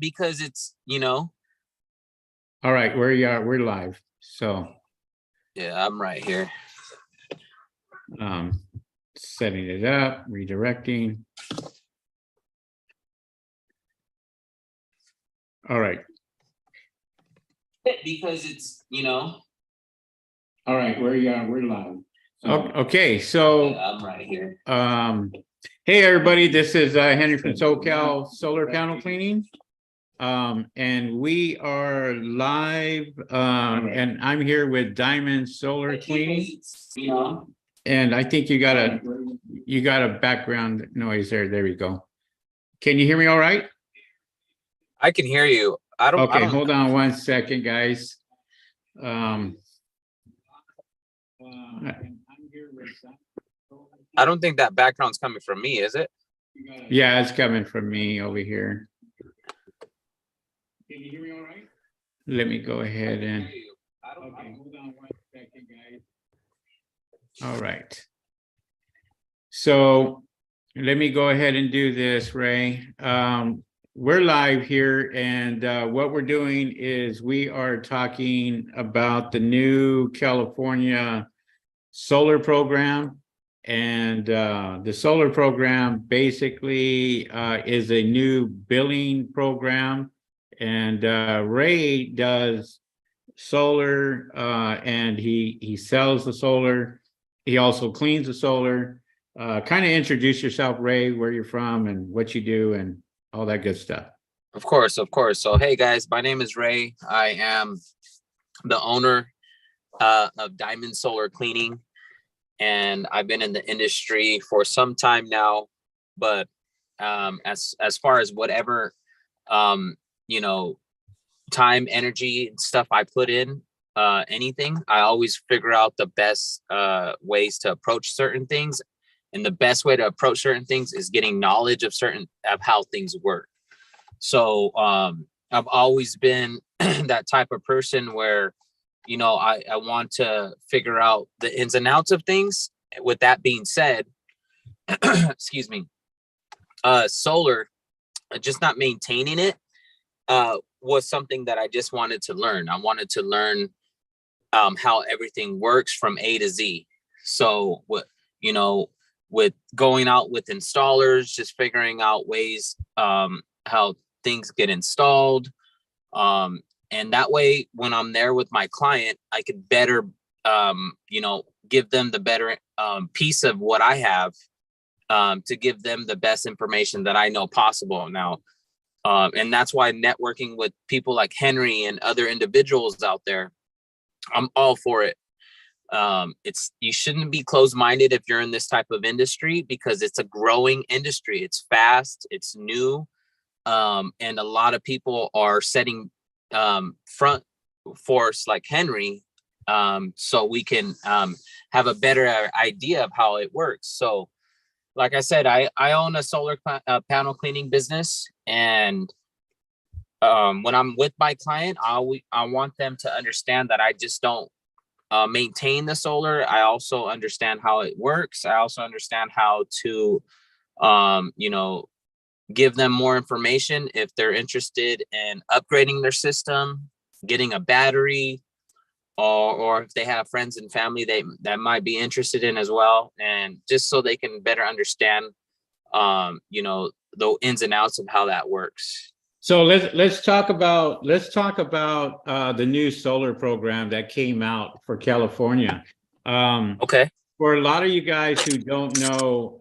because it's, All right, we're live. So yeah, I'm right here. setting it up, redirecting. All right. Because it's, All right, we're live. Okay, so yeah, I'm right here. Hey everybody, this is Henry from SoCal Solar Panel Cleaning. And we are live, and I'm here with Diamond Solar Cleaning. And I think you got a background noise there. There we go. Can you hear me all right? I can hear you. Okay, hold on one second, guys. I don't think that background's coming from me, is it? Yeah, it's coming from me over here. Can you hear me all right? Let me go ahead and. Okay, hold on one second, guys. All right. So let me go ahead and do this, Ray. We're live here, and what we're doing is we are talking about the new California solar program. And the solar program basically is a new billing program. And Ray does solar, and he sells the solar. He also cleans the solar. Kind of introduce yourself, Ray, where you're from and what you do and all that good stuff. Of course. So, hey guys, my name is Ray. I am the owner of Diamond Solar Cleaning, and I've been in the industry for some time now. But as far as whatever time, energy, and stuff I put in anything, I always figure out the best ways to approach certain things. And the best way to approach certain things is getting knowledge of how things work. So I've always been that type of person where, I want to figure out the ins and outs of things. With that being said, excuse me, solar, just not maintaining it, was something that I just wanted to learn. I wanted to learn how everything works from A to Z. So with going out with installers, just figuring out ways how things get installed. And that way, when I'm there with my client, I could better, give them the better piece of what I have, to give them the best information that I know possible now. And that's why networking with people like Henry and other individuals out there, I'm all for it. You shouldn't be closed-minded if you're in this type of industry, because it's a growing industry. It's fast, it's new. And a lot of people are setting front force like Henry, so we can have a better idea of how it works. So like I said, I own a solar panel cleaning business, and when I'm with my client, I want them to understand that I just don't maintain the solar. I also understand how it works. I also understand how to give them more information if they're interested in upgrading their system, getting a battery, or if they have friends and family that might be interested in as well. And just so they can better understand, the ins and outs of how that works. So let's talk about the new solar program that came out for California. Okay. For a lot of you guys who don't know,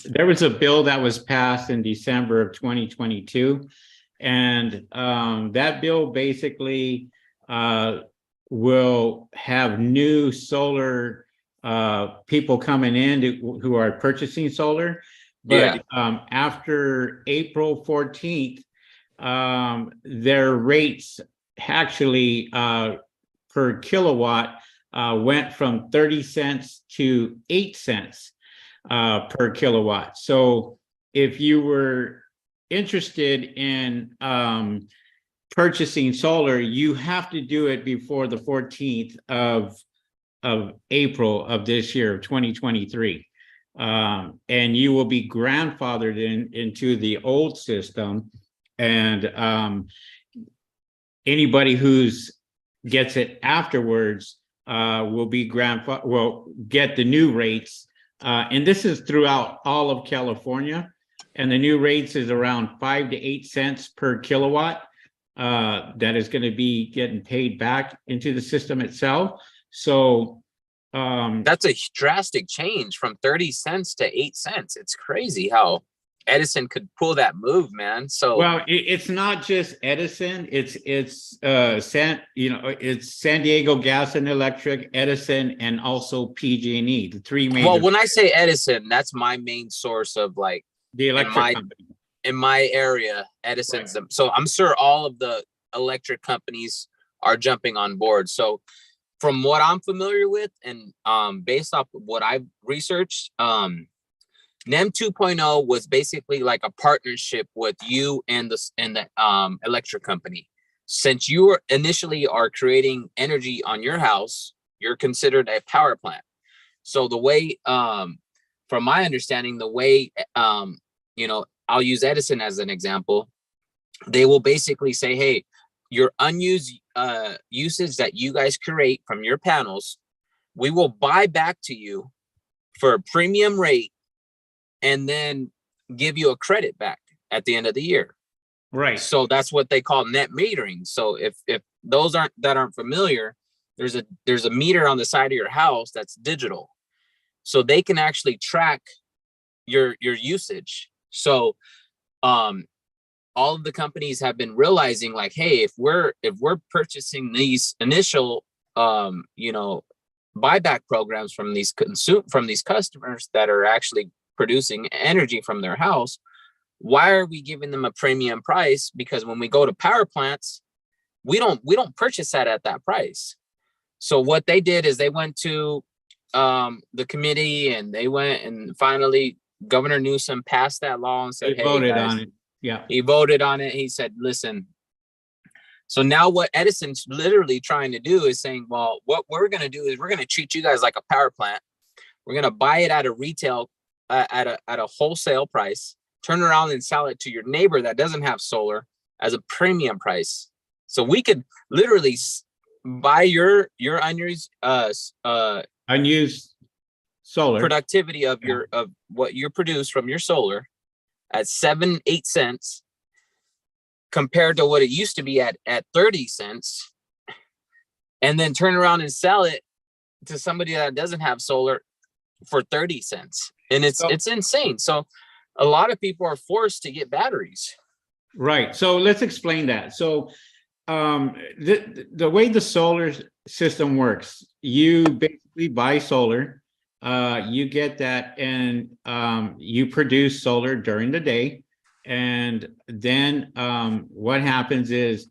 there was a bill that was passed in December of 2022, and that bill basically will have new solar people coming in who are purchasing solar. But after April 14th, their rates actually per kilowatt went from 30 cents to 8 cents per kilowatt. So if you were interested in purchasing solar, you have to do it before the 14th of April of this year, of 2023. And you will be grandfathered into the old system and anybody who's gets it afterwards will get the new rates, and this is throughout all of California, and the new rates is around 5 to 8 cents per kilowatt. That is going to be getting paid back into the system itself. So that's a drastic change from 30 cents to 8 cents. It's crazy how Edison could pull that move, man. So well, it's not just Edison. It's San Diego Gas and Electric, Edison, and also PG&E, the three major. Well, when I say Edison, that's my main source of like the electric company. In my area, Edison's right. So I'm sure all of the electric companies are jumping on board. So from what I'm familiar with, and based off of what I've researched, NEM 2.0 was basically like a partnership with you and the electric company. Since you initially are creating energy on your house, you're considered a power plant. So the way, from my understanding, the way, I'll use Edison as an example. They will basically say, hey, your unused usage that you guys create from your panels, we will buy back to you for a premium rate and then give you a credit back at the end of the year. Right. So that's what they call net metering. So if those aren't familiar, there's a meter on the side of your house that's digital. So they can actually track your usage. So all of the companies have been realizing like, hey, if we're purchasing these initial buyback programs from these customers that are actually producing energy from their house, why are we giving them a premium price? Because when we go to power plants, we don't purchase that at that price. So what they did is they went to the committee, and they went, and finally Governor Newsom passed that law and said, he voted on it. Yeah, he voted on it. He said, listen. So now what Edison's literally trying to do is saying, well, what we're going to do is we're going to treat you guys like a power plant. We're going to buy it at a retail, at a wholesale price, turn around and sell it to your neighbor that doesn't have solar as a premium price. So we could literally buy your unused solar productivity of of what you produce from your solar at 7-8 cents compared to what it used to be at 30 cents, and then turn around and sell it to somebody that doesn't have solar for 30 cents. And it's insane. So a lot of people are forced to get batteries. Right. So let's explain that. So the way the solar system works, you basically buy solar, you get that, and you produce solar during the day. And then what happens is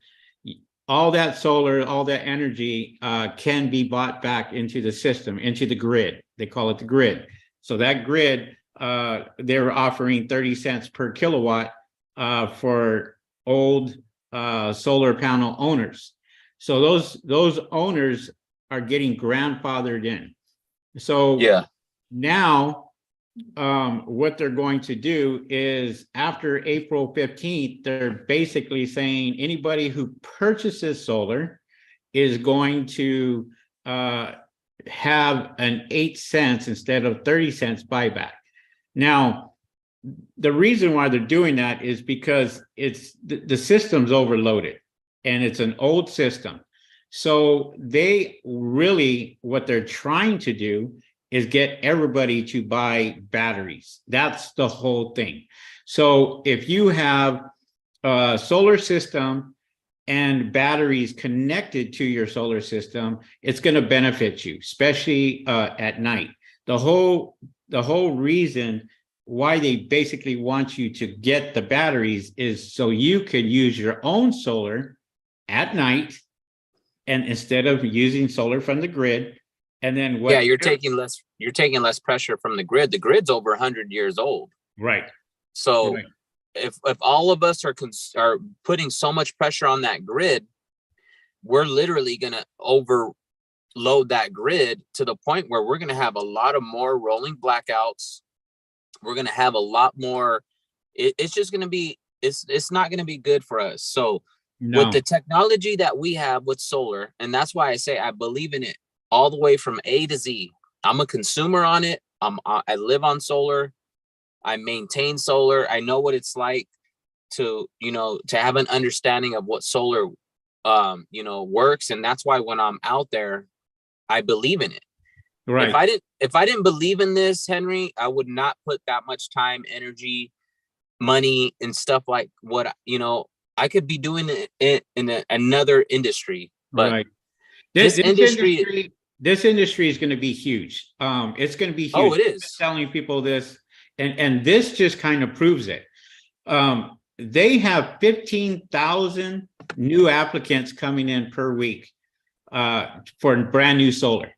all that solar, all that energy can be bought back into the system, into the grid. They call it the grid. So that grid, they're offering 30 cents per kilowatt for old solar panel owners. So those owners are getting grandfathered in. So yeah, now what they're going to do is after April 15th, they're basically saying anybody who purchases solar is going to have an 8 cents instead of 30 cents buyback. Now, the reason why they're doing that is because it's the system's overloaded and it's an old system. So they really, what they're trying to do is get everybody to buy batteries. That's the whole thing. So if you have a solar system and batteries connected to your solar system, it's going to benefit you, especially at night. The whole reason why they basically want you to get the batteries is so you could use your own solar at night, and instead of using solar from the grid. And then you're taking less pressure from the grid. The grid's over 100 years old. Right. So if all of us are putting so much pressure on that grid, we're literally going to overload that grid to the point where we're going to have a lot of more rolling blackouts. We're going to have a lot more. It's just going to be it's not going to be good for us. So with No, the technology that we have with solar, and that's why I say I believe in it all the way from A to Z. I'm a consumer on it. I live on solar. I maintain solar. I know what it's like to, to have an understanding of what solar, works. And that's why when I'm out there, I believe in it. right. If I didn't believe in this, Henry, I would not put that much time, energy, money, and stuff like what, I could be doing it in another industry, but Right. this industry, This industry is going to be huge. It's going to be oh, huge. it I've been is. telling people this, and this just kind of proves it. They have 15,000 new applicants coming in per week for brand new solar.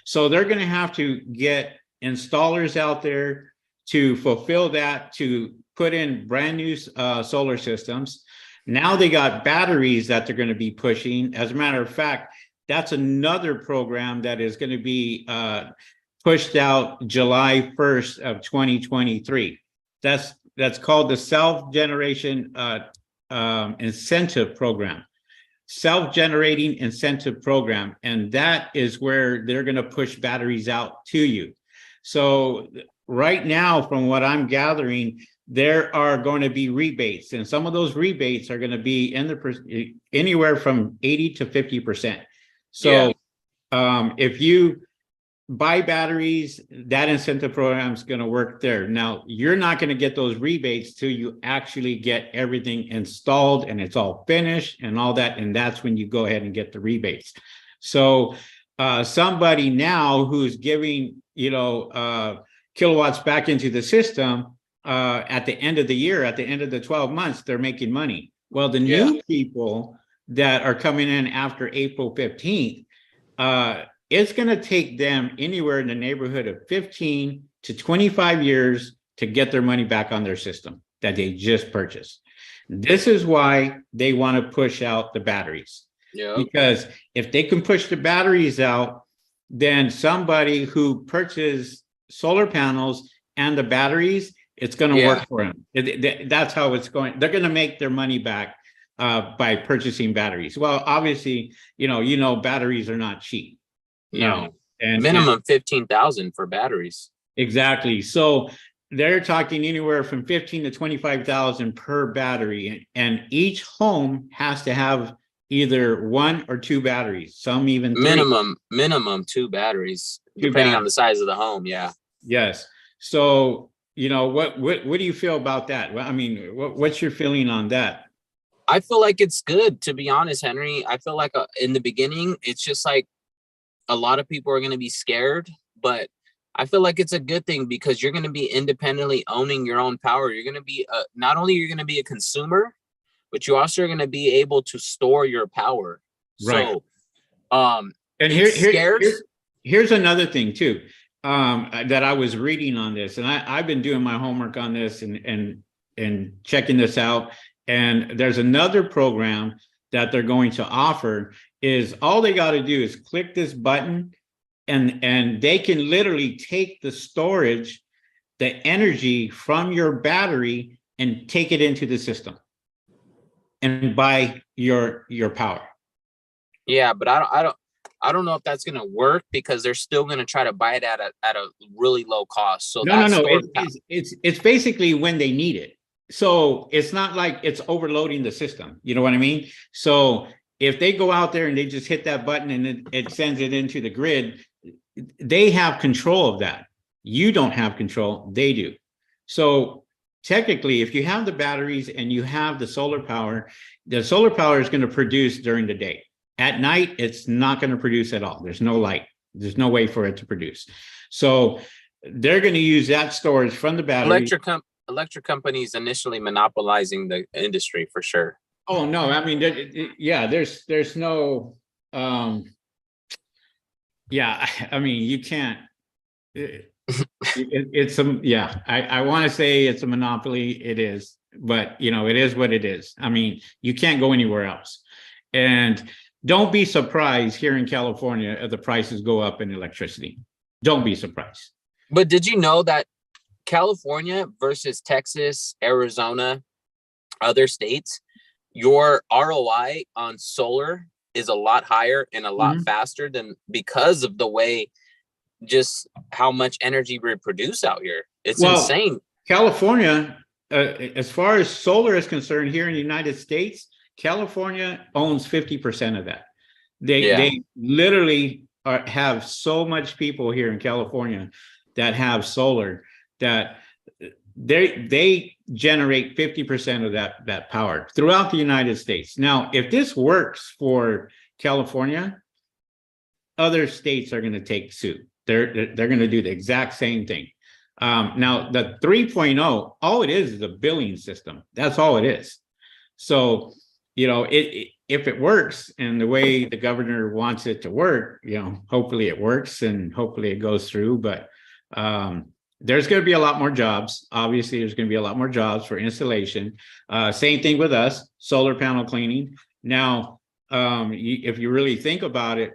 So they're going to have to get installers out there to fulfill that, to put in brand new solar systems. Now they got batteries that they're going to be pushing. As a matter of fact, that's another program that is going to be pushed out July 1st of 2023. That's called the self-generation incentive program. Self-generating incentive program, and that is where they're going to push batteries out to you. So right now, from what I'm gathering, there are going to be rebates, and some of those rebates are going to be in the anywhere from 80 to 50%. So if you buy batteries, that incentive program is going to work there. Now, you're not going to get those rebates till you actually get everything installed and it's all finished and all that. And that's when you go ahead and get the rebates. So somebody now who's giving, kilowatts back into the system at the end of the year, at the end of the 12 months, they're making money. Well, the new people that are coming in after April 15th, it's going to take them anywhere in the neighborhood of 15 to 25 years to get their money back on their system that they just purchased. This is why they want to push out the batteries. Yeah. Because if they can push the batteries out, then somebody who purchased solar panels and the batteries, it's going to work for them. That's how it's going. They're going to make their money back by purchasing batteries. Well, obviously, batteries are not cheap. No, and minimum 15,000 for batteries. Exactly. So they're talking anywhere from 15 to 25,000 per battery, and each home has to have either one or two batteries. Some even three. Minimum two batteries, depending on the size of the home. Yeah. Yes. So what do you feel about that? Well, I mean, what's your feeling on that? I feel like it's good, to be honest, Henry. I feel like in the beginning, it's just like a lot of people are going to be scared, but I feel like it's a good thing because you're going to be independently owning your own power. You're going to be not only you're going to be a consumer, but you also are going to be able to store your power. Right. So, and here's another thing too, that I was reading on this, and I've been doing my homework on this and checking this out. And there's another program that they're going to offer. Is all they got to do is click this button, and they can literally take the storage, the energy from your battery, and take it into the system and buy your power. Yeah, but I don't know if that's going to work because they're still going to try to buy it at a really low cost. So no. It's basically when they need it. So it's not like it's overloading the system. You know what I mean? So if they go out there and they just hit that button and it sends it into the grid, they have control of that. You don't have control, they do. So technically, if you have the batteries and you have the solar power is going to produce during the day. At night, it's not going to produce at all. There's no light. There's no way for it to produce. So they're going to use that storage from the battery. Electric companies initially monopolizing the industry for sure. Oh no, I mean, there's no, I mean, you can't, it's I want to say it's a monopoly. It is, but it is what it is. I mean, you can't go anywhere else. And don't be surprised here in California if the prices go up in electricity. Don't be surprised. But did you know that California versus Texas, Arizona, other states, your ROI on solar is a lot higher and a lot Mhm. faster than, because of the way, just how much energy we produce out here. It's Well, insane. California, as far as solar is concerned, here in the United States, California owns 50% of that. Yeah. They literally have so much people here in California that have solar that they generate 50% of that power throughout the United States. Now, if this works for California, other states are going to take suit. They're going to do the exact same thing. Now, the 3.0, all it is a billing system. That's all it is. So, if it works and the way the governor wants it to work, hopefully it works and hopefully it goes through. But there's going to be a lot more jobs. Obviously, there's going to be a lot more jobs for installation. Same thing with us, solar panel cleaning. Now, if you really think about it,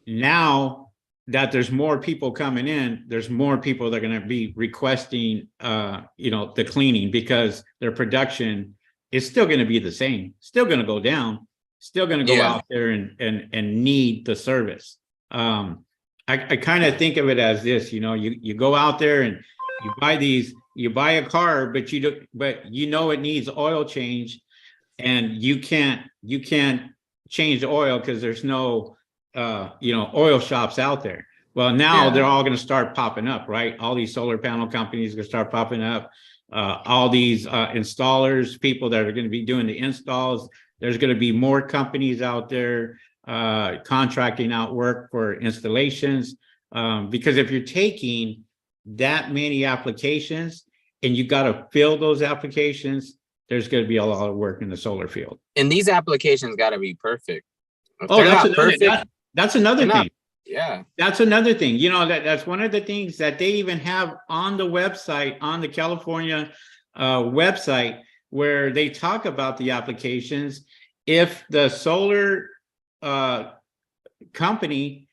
now that there's more people coming in, there's more people that are going to be requesting, the cleaning, because their production is still going to be the same, still going to go down, still going to go Yeah. out there and need the service. I kind of think of it as this, you go out there and you buy a car, but it needs oil change, and you can't change the oil because there's no oil shops out there. Well, now they're all going to start popping up, right? All these solar panel companies are going to start popping up. All these installers, people that are going to be doing the installs. There's going to be more companies out there contracting out work for installations. Because if you're taking that many applications and you got to fill those applications, there's going to be a lot of work in the solar field. And these applications got to be perfect. If Oh, they're not perfect, that's another thing. Yeah. That's another thing. That's one of the things that they even have on the website, on the California website, where they talk about the applications. If the solar company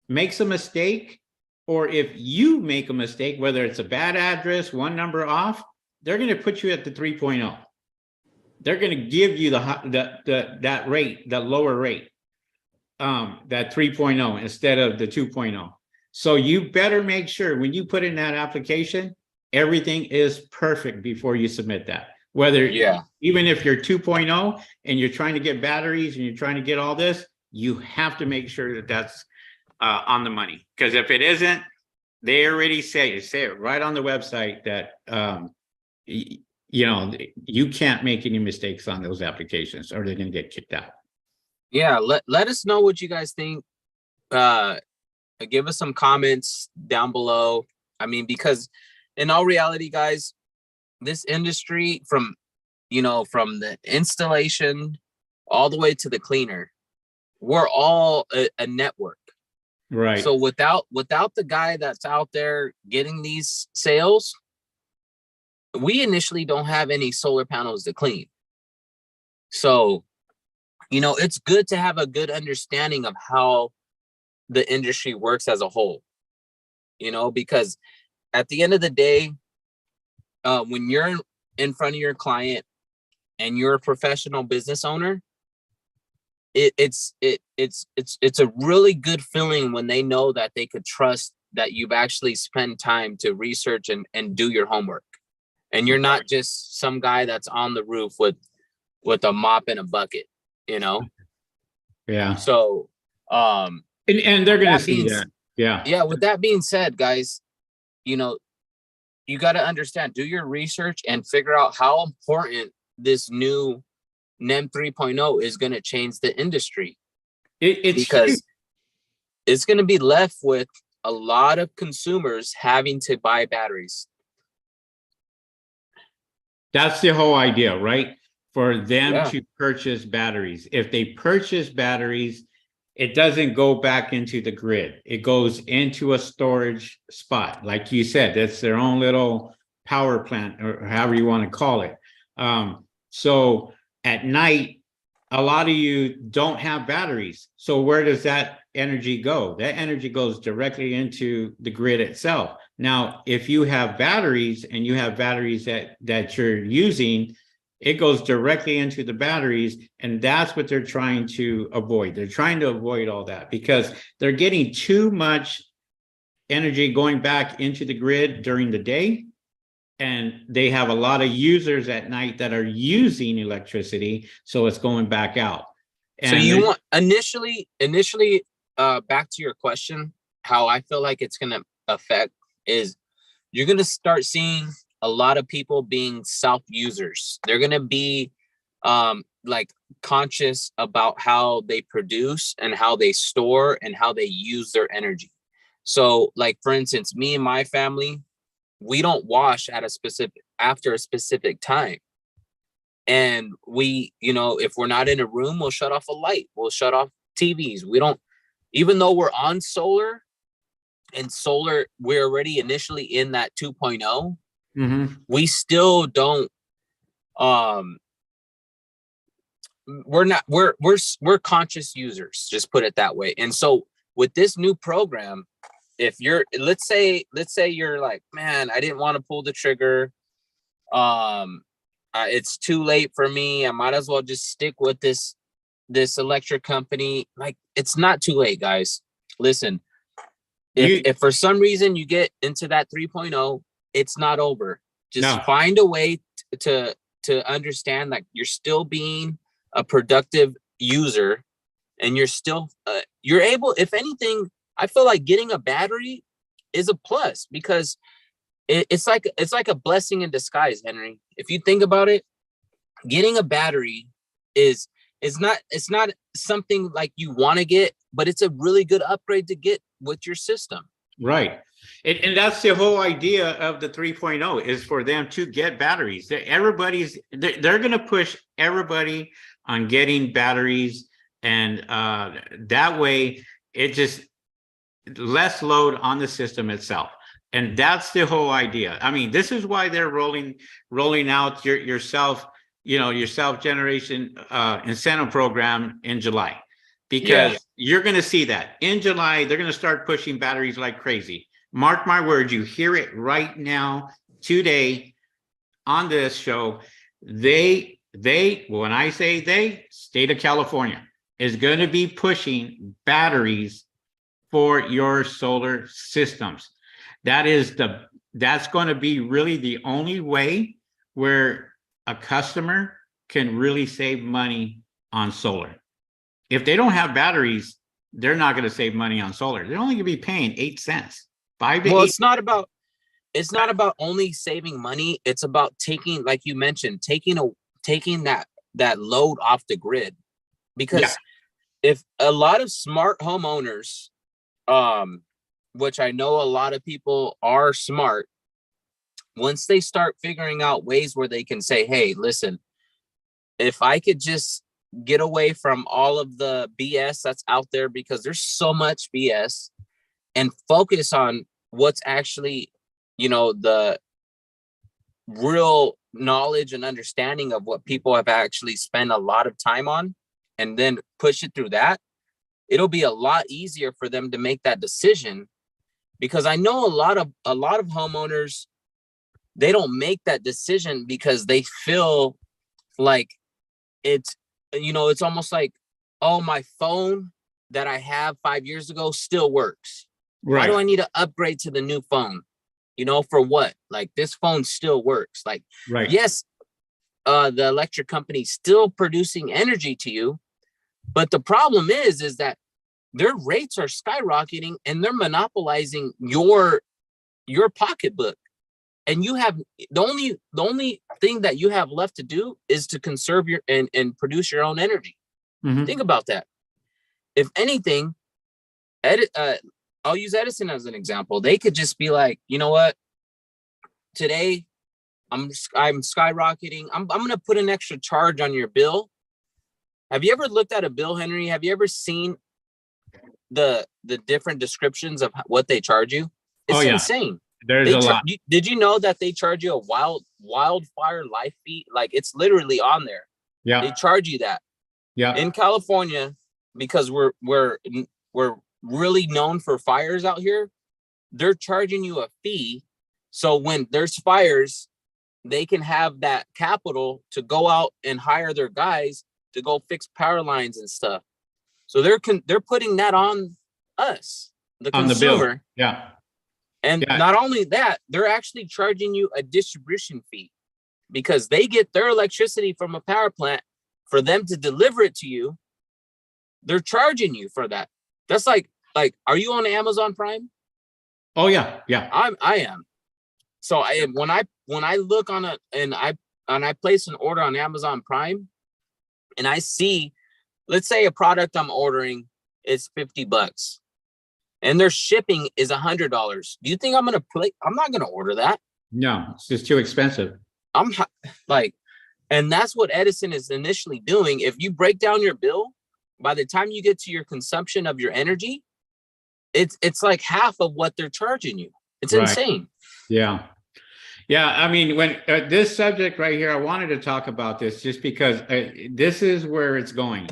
makes a mistake, or if you make a mistake, whether it's a bad address, one number off, they're going to put you at the 3.0. They're going to give you that rate, that lower rate. That 3.0 instead of the 2.0. So you better make sure when you put in that application, everything is perfect before you submit that. Whether, even if you're 2.0 and you're trying to get batteries and you're trying to get all this, you have to make sure that that's on the money. Because if it isn't, they already say it right on the website that, you can't make any mistakes on those applications or they're going to get kicked out. Yeah, let us know what you guys think. Give us some comments down below. I mean, because in all reality, guys, this industry, from the installation all the way to the cleaner, we're all a network. Right. So without the guy that's out there getting these sales, we initially don't have any solar panels to clean. So it's good to have a good understanding of how the industry works as a whole, because at the end of the day, when you're in front of your client and you're a professional business owner, it's a really good feeling when they know that they could trust that you've actually spent time to research and do your homework, and you're not just some guy that's on the roof with a mop and a bucket. Yeah. So, and they're going to see that. Yeah. Yeah. With that being said, guys, you got to understand, do your research and figure out how important this new NEM 3.0 is going to change the industry. Because it's going to be left with a lot of consumers having to buy batteries. That's the whole idea, right? For them to purchase batteries. If they purchase batteries, it doesn't go back into the grid. It goes into a storage spot. Like you said, that's their own little power plant, or however you want to call it. So at night, a lot of you don't have batteries. So where does that energy go? That energy goes directly into the grid itself. Now, if you have batteries and you have batteries that you're using, it goes directly into the batteries, and that's what they're trying to avoid. They're trying to avoid all that because they're getting too much energy going back into the grid during the day, and they have a lot of users at night that are using electricity, so it's going back out. So you want initially, back to your question, how I feel like it's going to affect is you're going to start seeing a lot of people being self-users. They're going to be like conscious about how they produce and how they store and how they use their energy. So like, for instance, me and my family, we don't wash at after a specific time. And we, if we're not in a room, we'll shut off a light. We'll shut off TVs. We don't, even though we're on solar, and solar, we're already initially in that 2.0. We still don't, we're conscious users, just put it that way. And so with this new program, if you're, let's say you're like, man, I didn't want to pull the trigger. It's too late for me. I might as well just stick with this electric company. Like, it's not too late, guys. Listen, if for some reason you get into that 3.0, it's not over. Just find a way to understand that you're still being a productive user, and you're still you're able, if anything, I feel like getting a battery is a plus, because it's like a blessing in disguise, Henry. If you think about it, getting a battery is not something like you want to get, but it's a really good upgrade to get with your system. Right. And that's the whole idea of the 3.0 is for them to get batteries. They're going to push everybody on getting batteries, and that way it just less load on the system itself. And that's the whole idea. I mean, this is why they're rolling out your self-generation incentive program in July, because you're going to see that in July, they're going to start pushing batteries like crazy. Mark my words, you hear it right now, today on this show. When I say they, state of California is going to be pushing batteries for your solar systems. That's going to be really the only way where a customer can really save money on solar. If they don't have batteries, they're not going to save money on solar. They're only going to be paying 8 cents. It's not about only saving money. It's about taking, like you mentioned, taking that load off the grid. Because if a lot of smart homeowners, which I know a lot of people are smart, once they start figuring out ways where they can say, hey, listen, if I could just get away from all of the BS that's out there, because there's so much BS, and focus on what's actually, the real knowledge and understanding of what people have actually spent a lot of time on, and then push it through that, it'll be a lot easier for them to make that decision. Because I know a lot of homeowners, they don't make that decision because they feel like it's almost like, oh, my phone that I have 5 years ago still works. Right. Why do I need to upgrade to the new phone? For what? Like, this phone still works. Like, right. Yes, the electric company's still producing energy to you, but the problem is that their rates are skyrocketing, and they're monopolizing your pocketbook. And you have the only thing that you have left to do is to conserve and produce your own energy. Think about that. If anything, I'll use Edison as an example. They could just be like, you know what? Today, I'm skyrocketing. I'm going to put an extra charge on your bill. Have you ever looked at a bill, Henry? Have you ever seen the different descriptions of what they charge you? It's insane. There's a lot. Did you know that they charge you a wildfire life fee? Like, it's literally on there. Yeah. They charge you that. Yeah. In California, because we're really known for fires out here, they're charging you a fee. So when there's fires, they can have that capital to go out and hire their guys to go fix power lines and stuff. So they're putting that on us, the On the bill. consumer. Yeah. And Yeah. not only that, they're actually charging you a distribution fee because they get their electricity from a power plant. For them to deliver it to you, they're charging you for that. That's like, are you on Amazon Prime? Oh yeah. Yeah. I am. So when I look on I place an order on Amazon Prime and I see, let's say a product I'm ordering is $50 and their shipping is $100. Do you think I'm not gonna order that? No, it's just too expensive. I'm like, and that's what Edison is initially doing. If you break down your bill, by the time you get to your consumption of your energy, it's like half of what they're charging you. It's Right. insane. Yeah. Yeah. I mean, when this subject right here, I wanted to talk about this just because this is where it's going.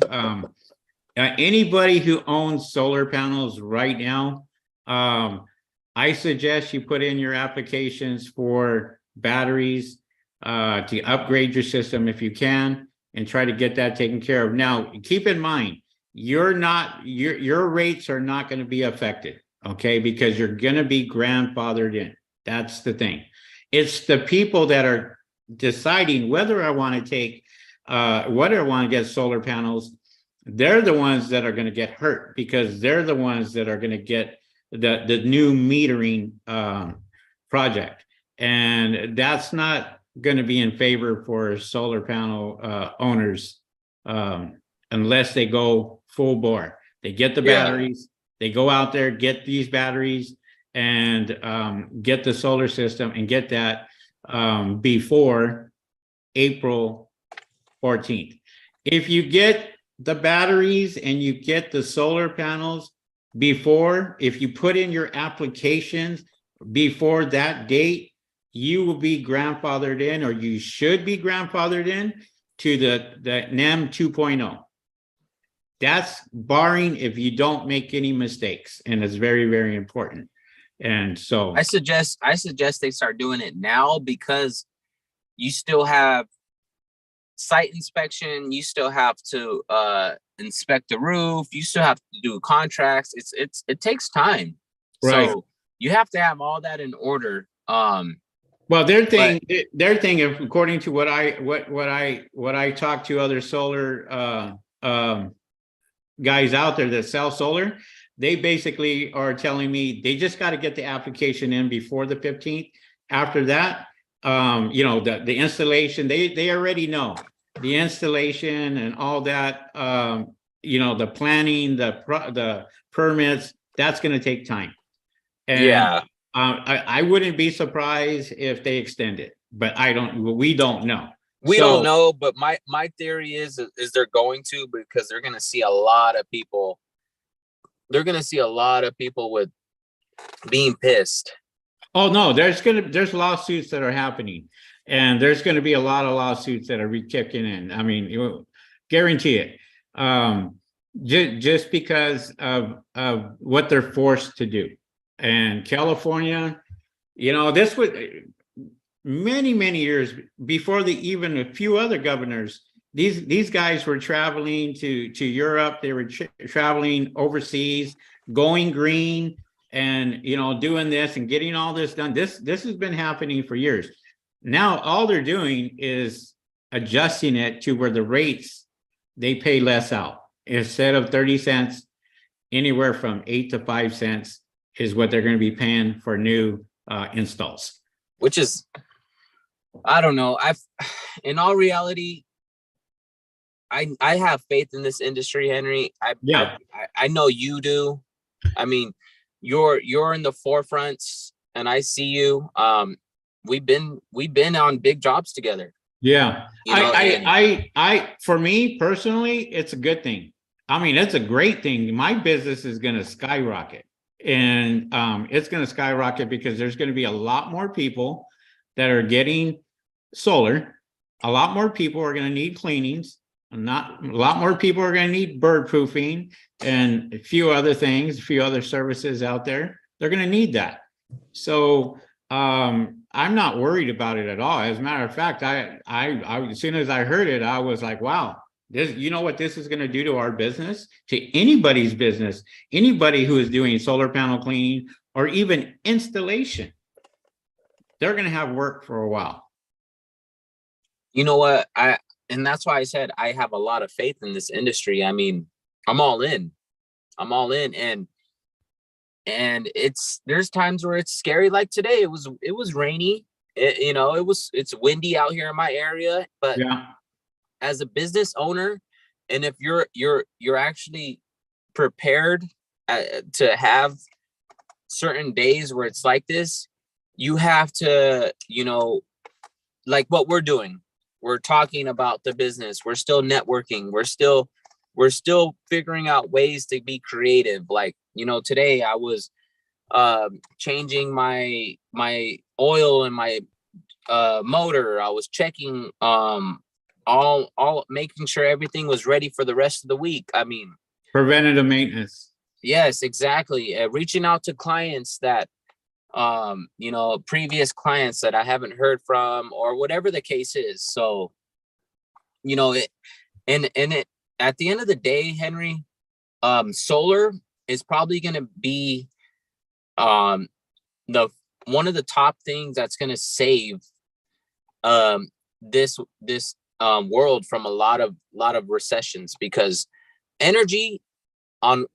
Anybody who owns solar panels right now, I suggest you put in your applications for batteries to upgrade your system if you can and try to get that taken care of. Now, keep in mind, your rates are not going to be affected, okay? Because you're going to be grandfathered in. That's the thing. It's the people that are deciding whether I want to take, whether I want to get solar panels. They're the ones that are going to get hurt because they're the ones that are going to get the new metering project. And that's not going to be in favor for solar panel owners unless they go full bore. They get the batteries, they go out there, get these batteries and get the solar system and get that before April 14th. If you get the batteries and you get the solar panels before, if you put in your applications before that date, you will be grandfathered in, or you should be grandfathered in to the NEM 2.0. That's barring if you don't make any mistakes, and it's very, very important. And so I suggest they start doing it now because you still have site inspection, you still have to inspect the roof, you still have to do contracts. It takes time. Right. So you have to have all that in order. Well, their thing, if according to what I talk to other solar guys out there that sell solar, they basically are telling me they just got to get the application in before the 15th. After that, you know, the installation, they already know the installation and all that, you know, the planning, the permits, that's going to take time. And I wouldn't be surprised if they extend it, but we don't know. We don't know, but my theory is they're going to, because they're going to see a lot of people. They're going to see a lot of people with being pissed. Oh no, there's lawsuits that are happening, and there's going to be a lot of lawsuits that are kicking in. I mean, you guarantee it. Just because of what they're forced to do. And California, you know, this was many years before even a few other governors. These guys were traveling to Europe. They were traveling overseas, going green, and you know, doing this and getting all this done. This has been happening for years. Now all they're doing is adjusting it to where the rates they pay less out. Instead of 30 cents, anywhere from 8 to 5 cents is what they're going to be paying for new installs. Which is, I don't know. In all reality, I have faith in this industry, Henry. I know you do. I mean, you're in the forefronts, and I see you. We've been on big jobs together. Yeah, you know, for me personally, it's a good thing. I mean, it's a great thing. My business is going to skyrocket, and it's going to skyrocket because there's going to be a lot more people that are getting solar. A lot more people are going to need cleanings. A lot more people are going to need bird proofing and a few other things, a few other services out there. They're going to need that. So I'm not worried about it at all. As a matter of fact, as soon as I heard it, I was like, wow, this, you know what this is going to do to our business, to anybody's business, anybody who is doing solar panel cleaning or even installation, they're going to have work for a while. You know what? And that's why I said I have a lot of faith in this industry. I mean, I'm all in. I'm all in. And there's times where it's scary. Like today, it was rainy. It's windy out here in my area. But Yeah. as a business owner, and if you're actually prepared to have certain days where it's like this, you have to, like what we're doing. We're talking about the business. We're still networking. We're still figuring out ways to be creative. Like, today I was changing my oil in my motor. I was checking all making sure everything was ready for the rest of the week. I mean, preventative maintenance. Yes, exactly. Reaching out to clients that previous clients that I haven't heard from, or whatever the case is. So it at the end of the day, Henry, solar is probably going to be the one of the top things that's going to save this world from a lot of recessions, because energy and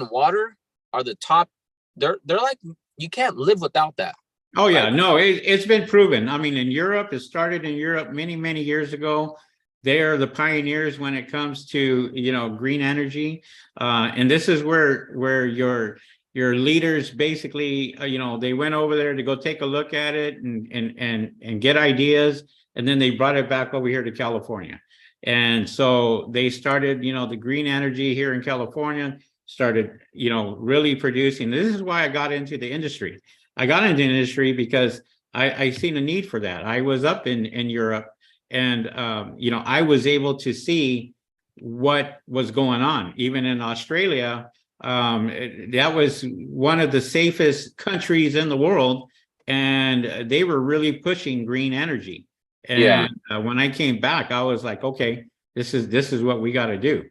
water are the top. They're like, you can't live without that. Oh yeah, no, it's been proven. I mean, in Europe, it started in Europe many years ago. They are the pioneers when it comes to green energy, and this is where your leaders basically they went over there to go take a look at it and get ideas, and then they brought it back over here to California. And so they started the green energy here in California, started really producing. This is why I got into the industry. I got into the industry because I seen a need for that. I was up in Europe, and I was able to see what was going on. Even in Australia, that was one of the safest countries in the world, and they were really pushing green energy. And when I came back, I was like, okay, this is what we got to do.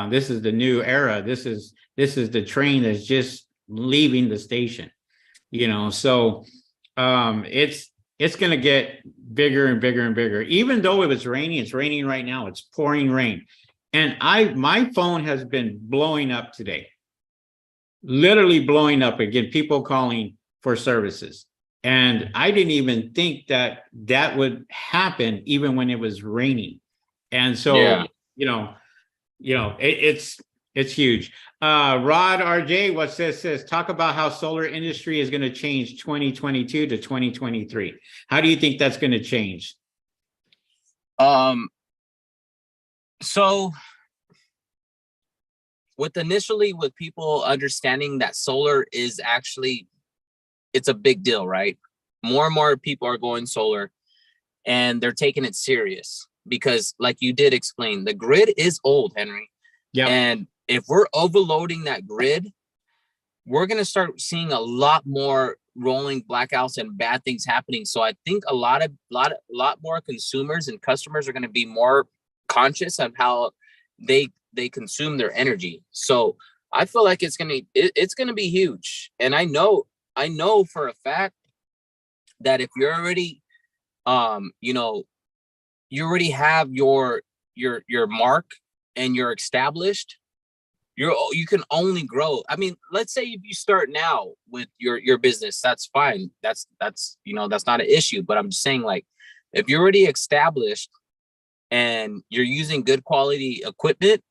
This is the new era. This is the train that's just leaving the station. So it's going to get bigger and bigger and bigger. Even though it was raining, it's raining right now. It's pouring rain. And my phone has been blowing up today, literally blowing up again, people calling for services. And I didn't even think that would happen even when it was raining. And so, it's huge. Rod RJ, what says talk about how solar industry is going to change 2022 to 2023. How do you think that's going to change? So with people understanding that solar is actually, it's a big deal, right? More and more people are going solar, and they're taking it serious, because like you did explain, the grid is old, Henry. Yeah. And if we're overloading that grid, we're going to start seeing a lot more rolling blackouts and bad things happening. So I think a lot more consumers and customers are going to be more conscious of how they consume their energy. So I feel like it's going to be huge. And I know for a fact that if you're already you already have your mark and you're established, you can only grow. I mean, let's say if you start now with your business, that's fine. That's that's not an issue. But I'm just saying, like, if you're already established and you're using good quality equipment,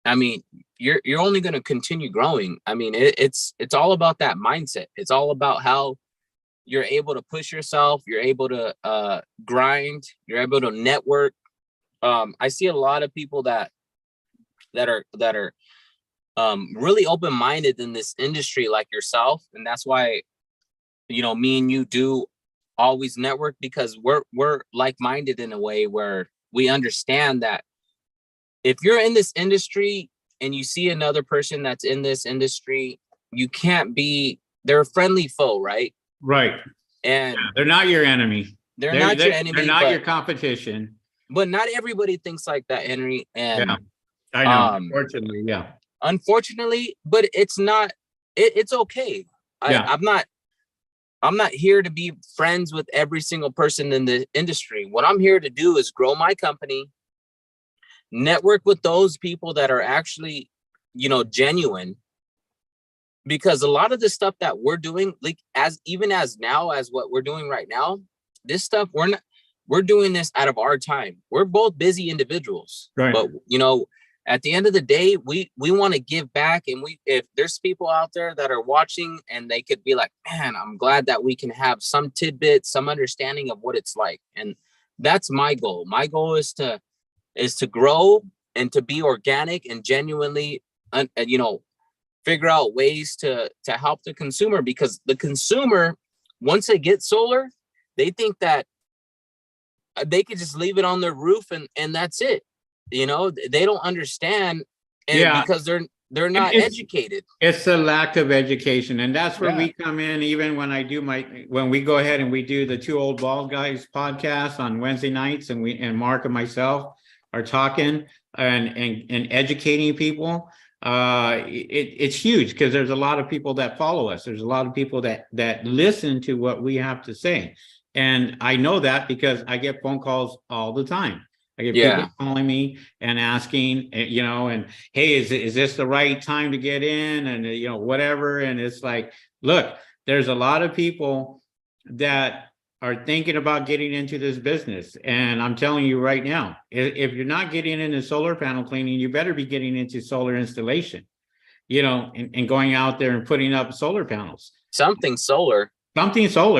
I mean, you're only going to continue growing. I mean, it's all about that mindset. It's all about how you're able to push yourself. You're able to grind. You're able to network. I see a lot of people that are really open-minded in this industry, like yourself, and that's why me and you do always network, because we're like-minded in a way where we understand that if you're in this industry and you see another person that's in this industry, you can't be, they're a friendly foe, right? Right. And they're not your enemy. they're not your enemy. They're not your competition. But not everybody thinks like that, Henry. And yeah, I know. Unfortunately, yeah. Unfortunately, but it's not. It's okay. I'm not here to be friends with every single person in the industry. What I'm here to do is grow my company, network with those people that are actually, genuine. Because a lot of the stuff that we're doing, like as what we're doing right now, this stuff we're doing this out of our time. We're both busy individuals, right? But at the end of the day, we want to give back. And if there's people out there that are watching and they could be like, man, I'm glad that we can have some tidbits, some understanding of what it's like. And that's my goal. My goal is to grow and to be organic and genuinely, figure out ways to help the consumer, because the consumer, once they get solar, they think that they could just leave it on their roof and that's it. They don't understand, and because they're not educated. It's a lack of education, and that's where we come in. Even when when we go ahead and we do the Two Old Bald Guys podcast on Wednesday nights, and Mark and myself are talking and educating people. It's huge, because there's a lot of people that follow us. There's a lot of people that listen to what we have to say, and I know that because I get phone calls all the time. I get people calling me and asking, and hey, is this the right time to get in? And, whatever. And it's like, look, there's a lot of people that are thinking about getting into this business. And I'm telling you right now, if you're not getting into solar panel cleaning, you better be getting into solar installation, and going out there and putting up solar panels. Something solar,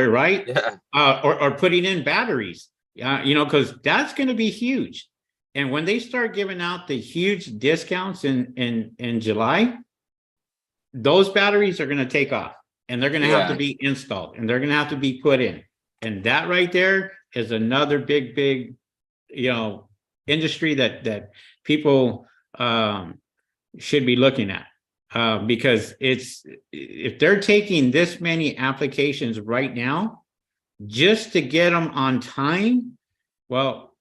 right? Yeah. Or putting in batteries. Because that's going to be huge. And when they start giving out the huge discounts in July, those batteries are going to take off, and they're going to have to be installed, and they're going to have to be put in. And that right there is another big, industry that people should be looking at. Because if they're taking this many applications right now, just to get them on time, well,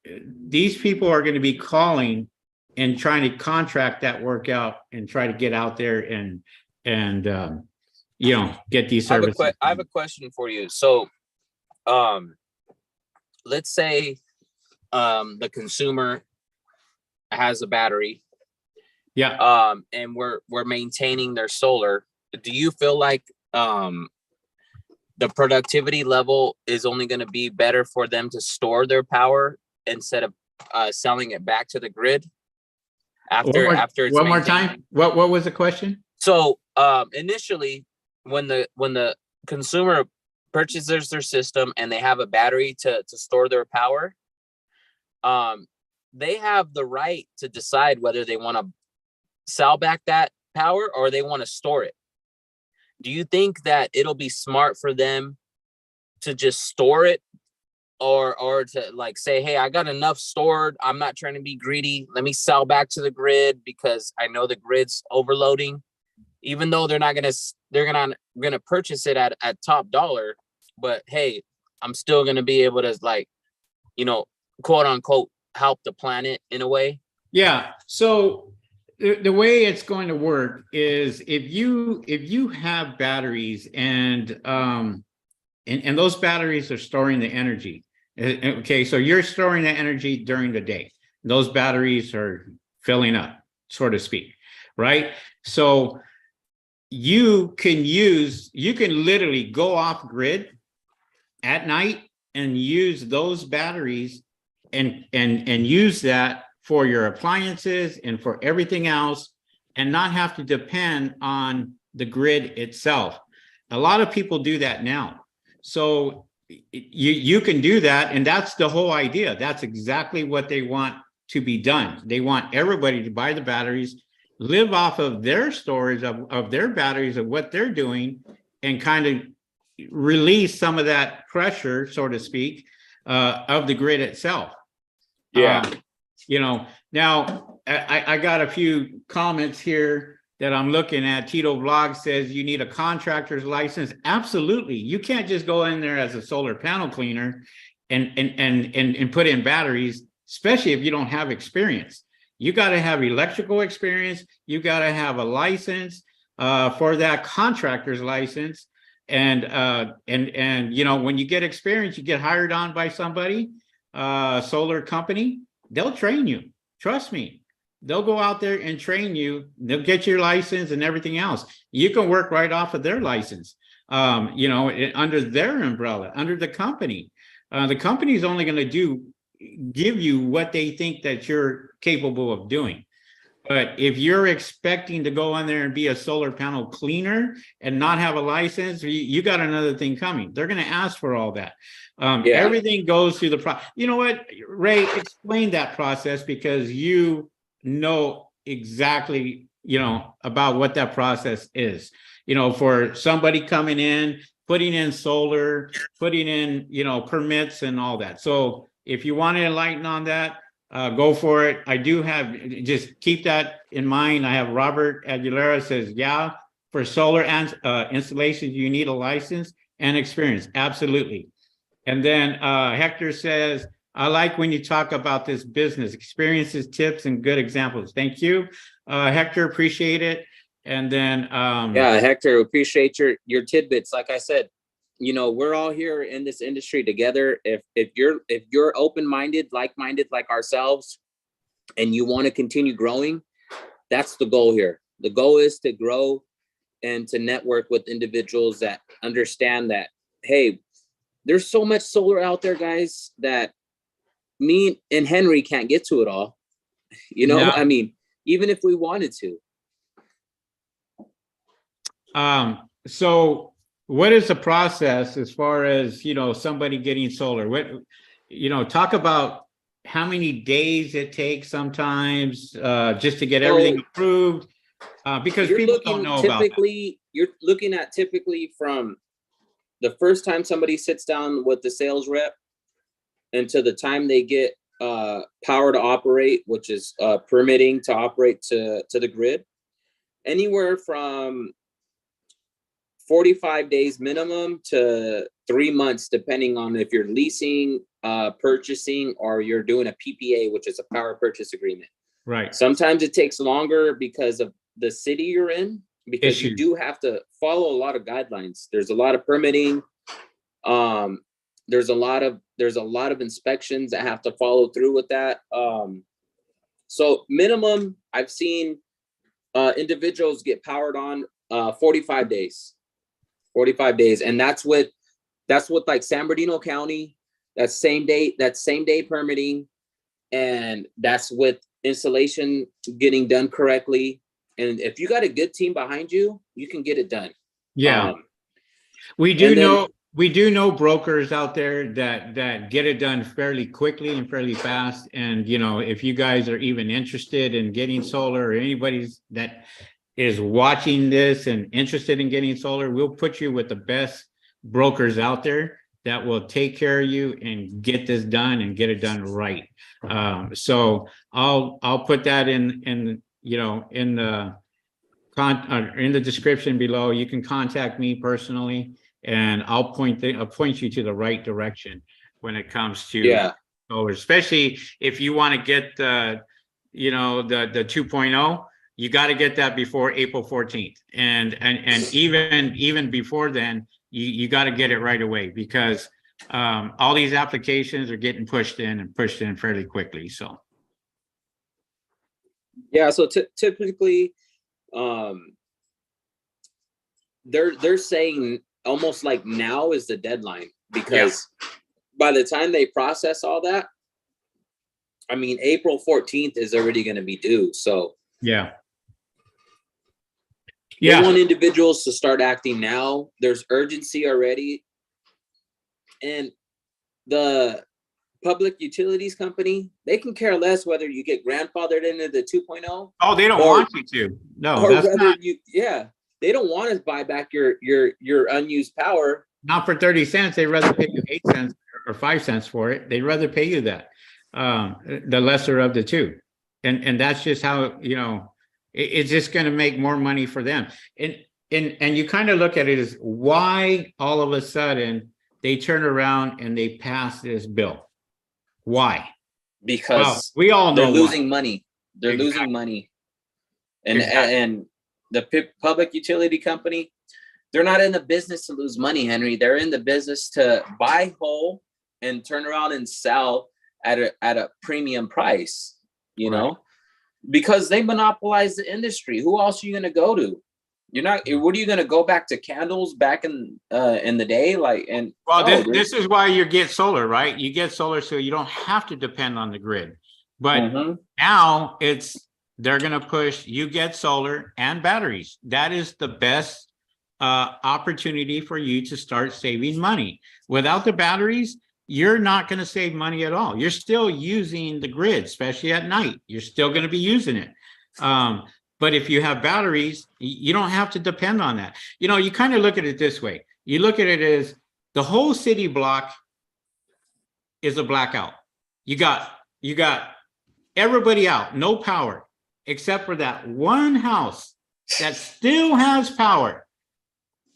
these people are going to be calling and trying to contract that work out and try to get out there and get these services. I have a question for you. So, let's say the consumer has a battery, and we're maintaining their solar. Do you feel like the productivity level is only going to be better for them to store their power instead of selling it back to the grid after it's one more time? What was the question? So initially, when the consumer purchases their system and they have a battery to store their power, they have the right to decide whether they want to sell back that power or they want to store it. Do you think that it'll be smart for them to just store it, or to like say, hey, I got enough stored, I'm not trying to be greedy, let me sell back to the grid because I know the grid's overloading, even though they're gonna purchase it at top dollar, but hey, I'm still gonna be able to, quote unquote, help the planet in a way? Yeah. So the way it's going to work is if you have batteries and those batteries are storing the energy. Okay, so you're storing the energy during the day. Those batteries are filling up, so to speak, right? So you can literally go off grid at night and use those batteries and use that for your appliances and for everything else, and not have to depend on the grid itself. A lot of people do that now. So you can do that, and that's the whole idea. That's exactly what they want to be done. They want everybody to buy the batteries, live off of their storage of their batteries, of what they're doing, and kind of release some of that pressure, so to speak, of the grid itself. Now I got a few comments here that I'm looking at, Tito Vlog says you need a contractor's license. Absolutely. You can't just go in there as a solar panel cleaner and put in batteries, especially if you don't have experience. You got to have electrical experience. You got to have a license for that contractor's license. And you know, when you get experience, you get hired on by somebody, solar company, they'll train you. Trust me. They'll go out there and train you. They'll get your license and everything else. You can work right off of their license, you know, under their umbrella, under the company. The company is only going to give you what they think that you're capable of doing. But if you're expecting to go in there and be a solar panel cleaner and not have a license, you got another thing coming. They're going to ask for all that. Everything goes through the process. You know what, Ray, explain that process, because you know exactly, you know, about what that process is. You know, for somebody coming in, putting in solar, putting in, you know, permits and all that. So if you want to enlighten on that, go for it. I do have, just keep that in mind. I have Robert Aguilera says, yeah, for solar and installations, you need a license and experience. Absolutely. And then Hector says, I like when you talk about this business, experiences, tips, and good examples. Thank you, Hector, appreciate it. And then yeah, Hector, appreciate your tidbits. Like I said, you know, we're all here in this industry together. If you're open-minded, like-minded like ourselves, and you want to continue growing, that's the goal here. The goal is to grow and to network with individuals that understand that, hey, there's so much solar out there, guys, that me and Henry can't get to it all. You know, I mean, even if we wanted to. So what is the process as far as, you know, somebody getting solar? What, you know, talk about how many days it takes sometimes just to get everything approved, because people don't know about that. You're looking at typically from the first time somebody sits down with the sales rep until the time they get power to operate, which is permitting to operate to the grid, anywhere from 45 days minimum to 3 months, depending on if you're leasing, purchasing, or you're doing a PPA, which is a power purchase agreement. Right. Sometimes it takes longer because of the city you're in, because you do have to follow a lot of guidelines. There's a lot of permitting. There's a lot of inspections that have to follow through with that. So minimum, I've seen individuals get powered on 45 days. 45 days. And that's with like San Bernardino County, that's same day permitting. And that's with installation getting done correctly. And if you got a good team behind you, you can get it done. Yeah. We do know brokers out there that get it done fairly quickly and fairly fast. And, you know, if you guys are even interested in getting solar, or anybody's that is watching this and interested in getting solar, we'll put you with the best brokers out there that will take care of you and get this done and get it done right. So I'll put that in you know, in the description below. You can contact me personally, and I'll point you to the right direction when it comes to solar, especially if you want to get you know, the 2.0. You got to get that before April 14th. And even before then, you got to get it right away, because all these applications are getting pushed in fairly quickly. So. Yeah. So typically they're saying almost like now is the deadline, because by the time they process all that, I mean, April 14th is already going to be due. So we want individuals to start acting now. There's urgency already. And the public utilities company, they can care less whether you get grandfathered into the 2.0. Oh, they don't want you to. No, that's not. They don't want to buy back your unused power. Not for 30 cents. They'd rather pay you 8 cents or 5 cents for it. They'd rather pay you that, the lesser of the two. And that's just how, you know, It's just going to make more money for them. And you kind of look at it as why all of a sudden they turn around and they pass this bill. Why? Because we all know they're losing why. money. They're Exactly. losing money. And Exactly. and the public utility company, they're not in the business to lose money, Henry. They're in the business to buy whole and turn around and sell at a premium price, you Right. know, because they monopolize the industry. Who else are you going to go to? You're not. What are you going to go back to candles back in the day? Like, and Well, no, this is why you get solar, right? You get solar so you don't have to depend on the grid. But now they're going to push, you get solar and batteries. That is the best opportunity for you to start saving money. Without the batteries, you're not going to save money at all. You're still using the grid, especially at night. You're still going to be using it. But if you have batteries, you don't have to depend on that. You know, you kind of look at it this way. You look at it as the whole city block is a blackout. You got everybody out, no power, except for that one house that still has power.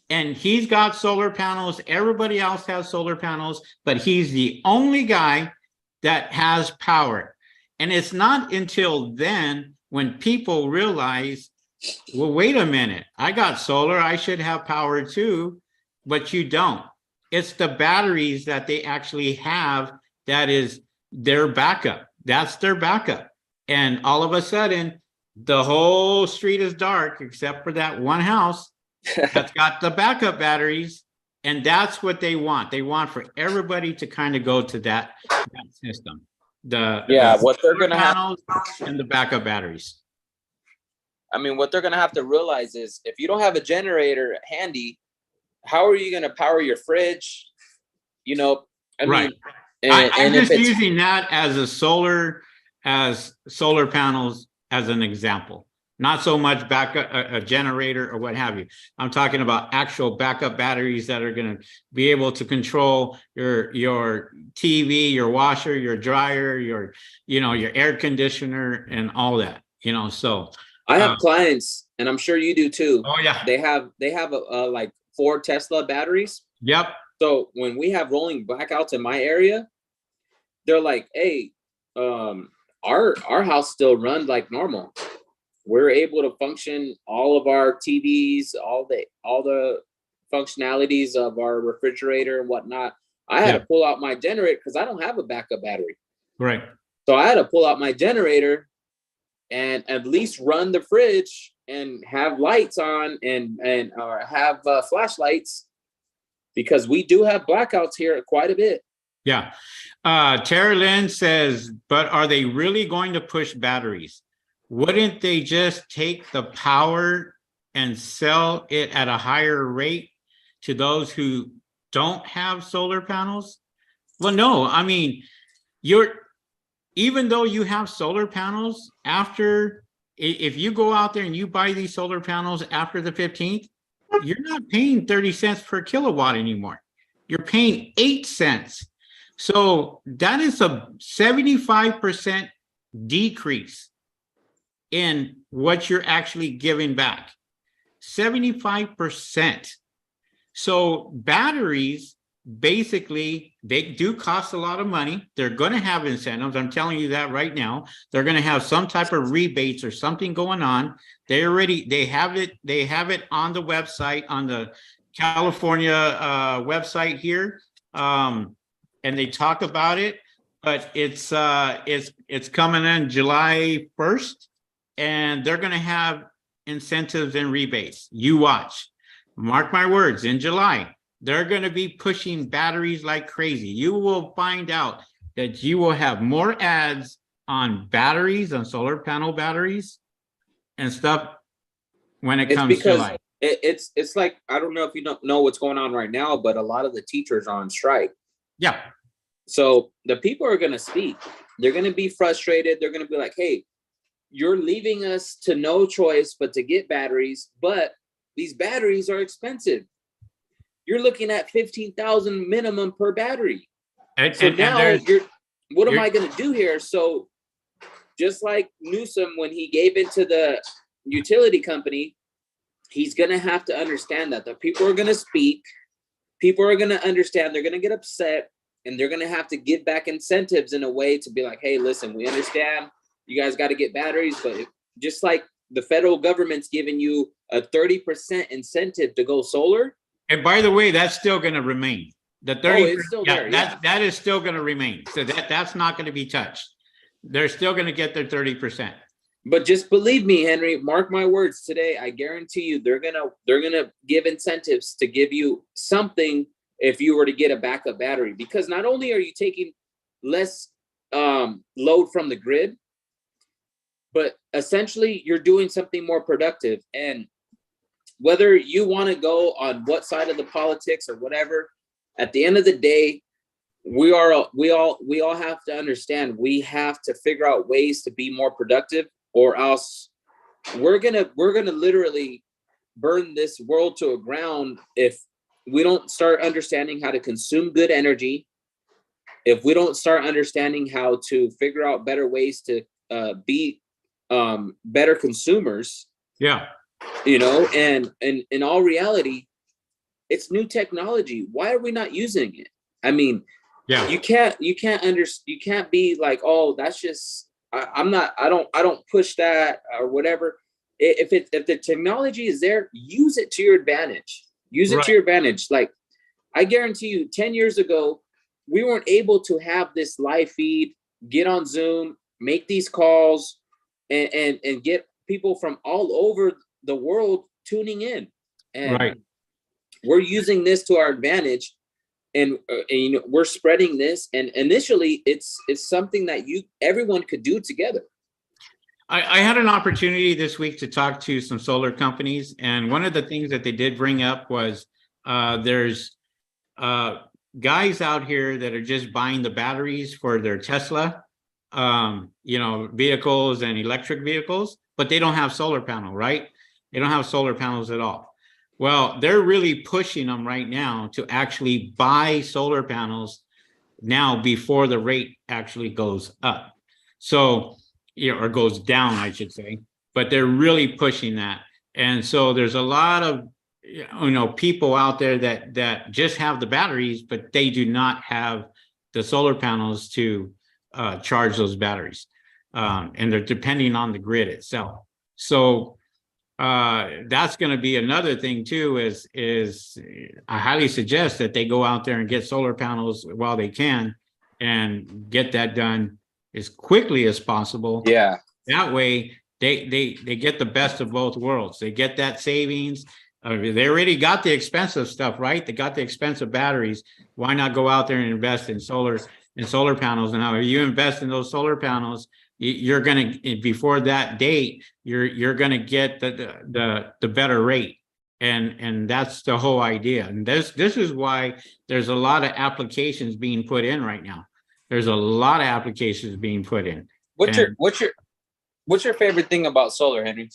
And he's got solar panels. Everybody else has solar panels, but he's the only guy that has power. And it's not until then when people realize, well, wait a minute, I got solar, I should have power too, but you don't. It's the batteries that they actually have that is their backup. That's their backup. And all of a sudden, the whole street is dark except for that one house that's got the backup batteries. And that's what they want. They want for everybody to kind of go to that system. What they're going to have and the backup batteries. I mean, what they're going to have to realize is if you don't have a generator handy, how are you going to power your fridge? You know, I mean, I'm just using that as solar panels as an example. Not so much backup a generator or what have you. I'm talking about actual backup batteries that are going to be able to control your TV, your washer, your dryer, your air conditioner, and all that. You know, so I have clients, and I'm sure you do too. Oh yeah, they have like 4 Tesla batteries. Yep. So when we have rolling blackouts in my area, they're like, "Hey, our house still runs like normal. We're able to function all of our TVs, all the functionalities of our refrigerator and whatnot. I had to pull out my generator because I don't have a backup battery. Right. So I had to pull out my generator and at least run the fridge and have lights on and or have flashlights because we do have blackouts here quite a bit." Yeah. Tara Lynn says, but are they really going to push batteries? Wouldn't they just take the power and sell it at a higher rate to those who don't have solar panels? Well, no, I mean, even though you have solar panels, if you go out there and you buy these solar panels after the 15th, you're not paying 30 cents per kilowatt anymore. You're paying 8 cents. So that is a 75% decrease in what you're actually giving back. 75%. So batteries, basically, they do cost a lot of money. They're going to have incentives. I'm telling you that right now. They're going to have some type of rebates or something going on. They have it on the website, on the California website here. And they talk about it, but it's coming in July 1st. And they're going to have incentives and rebates. You watch. Mark my words, in July, they're going to be pushing batteries like crazy. You will find out that you will have more ads on batteries, on solar panel batteries and stuff when it comes to July. It's like, I don't know if you don't know what's going on right now, but a lot of the teachers are on strike. Yeah. So the people are going to speak. They're going to be frustrated. They're going to be like, hey, you're leaving us to no choice but to get batteries, but these batteries are expensive. You're looking at $15,000 minimum per battery. What am I going to do here? So just like Newsom, when he gave into the utility company, he's going to have to understand that the people are going to speak, people are going to understand, they're going to get upset, and they're going to have to give back incentives in a way to be like, hey, listen, we understand you guys got to get batteries, but just like the federal government's giving you a 30% incentive to go solar. And by the way, that's still going to remain. The 30%, it's still there, that is still going to remain. So that's not going to be touched. They're still going to get their 30%. But just believe me, Henry, mark my words today, I guarantee you they're gonna give incentives to give you something if you were to get a backup battery, because not only are you taking less load from the grid, but essentially you're doing something more productive. And whether you want to go on what side of the politics or whatever, at the end of the day, we all have to understand we have to figure out ways to be more productive, or else we're gonna literally burn this world to a ground if we don't start understanding how to consume good energy, if we don't start understanding how to figure out better ways to be better consumers. Yeah. And in all reality, it's new technology. Why are we not using it? I mean, yeah, you can't be like, oh, that's just, I don't push that or whatever. If the technology is there, use it to your advantage. Use it to your advantage. Like, I guarantee you 10 years ago, we weren't able to have this live feed, get on Zoom, make these calls, and get people from all over the world tuning in. And we're using this to our advantage. And we're spreading this, and initially it's something that everyone could do together. I had an opportunity this week to talk to some solar companies, and one of the things that they did bring up was there's guys out here that are just buying the batteries for their Tesla vehicles and electric vehicles, but they don't have solar panel, right? They don't have solar panels at all. Well, they're really pushing them right now to actually buy solar panels now before the rate actually goes up. So, or goes down, I should say, but they're really pushing that. And so there's a lot of, people out there that just have the batteries, but they do not have the solar panels to charge those batteries. And they're depending on the grid itself. So, that's going to be another thing too, is I highly suggest that they go out there and get solar panels while they can and get that done as quickly as possible. Yeah. That way they get the best of both worlds. They get that savings. They already got the expensive stuff, right? They got the expensive batteries. Why not go out there and invest in solar panels? And now if you invest in those solar panels, you're going to, before that date, you're going to get the better rate. And that's the whole idea. And this is why there's a lot of applications being put in right now. There's a lot of applications being put in. What's your favorite thing about solar, Henry?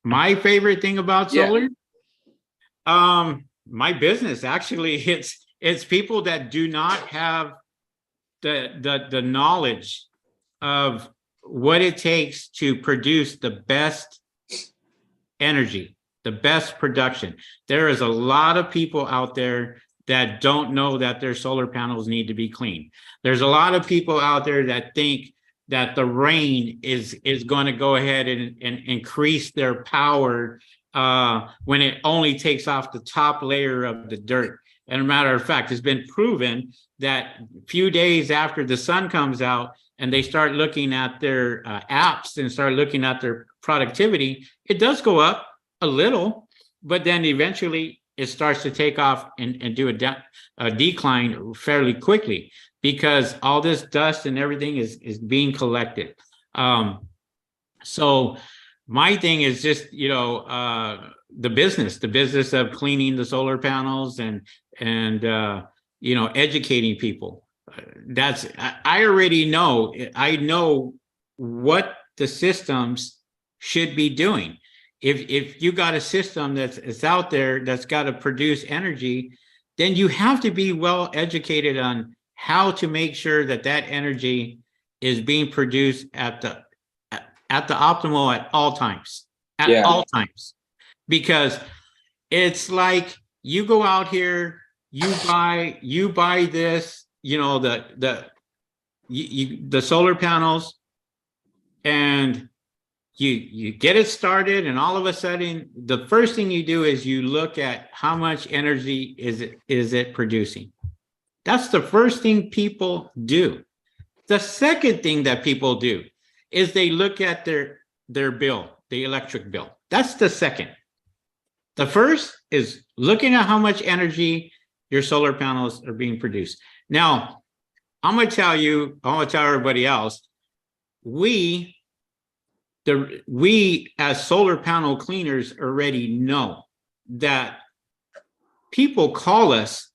My favorite thing about solar? My business, actually, it's people that do not have the knowledge of what it takes to produce the best energy, the best production. There is a lot of people out there that don't know that their solar panels need to be cleaned. There's a lot of people out there that think that the rain is going to go ahead and increase their power when it only takes off the top layer of the dirt. And a matter of fact, it's been proven that a few days after the sun comes out and they start looking at their apps and start looking at their productivity, it does go up a little, but then eventually it starts to take off and do a decline fairly quickly, because all this dust and everything is being collected. So my thing is just, the business of cleaning the solar panels and educating people. I already know, I know what the systems should be doing. If you got a system that's out there that's got to produce energy, then you have to be well educated on how to make sure that energy is being produced at at the optimal at all times. At Yeah. all times. Because it's like you go out here, you buy this, the solar panels, and you get it started, and all of a sudden the first thing you do is you look at how much energy is it producing. That's the first thing people do. The second thing that people do is they look at their bill, the electric bill. That's the second. The first is looking at how much energy your solar panels are being produced. Now, I'm going to tell everybody else, we as solar panel cleaners already know that people call us.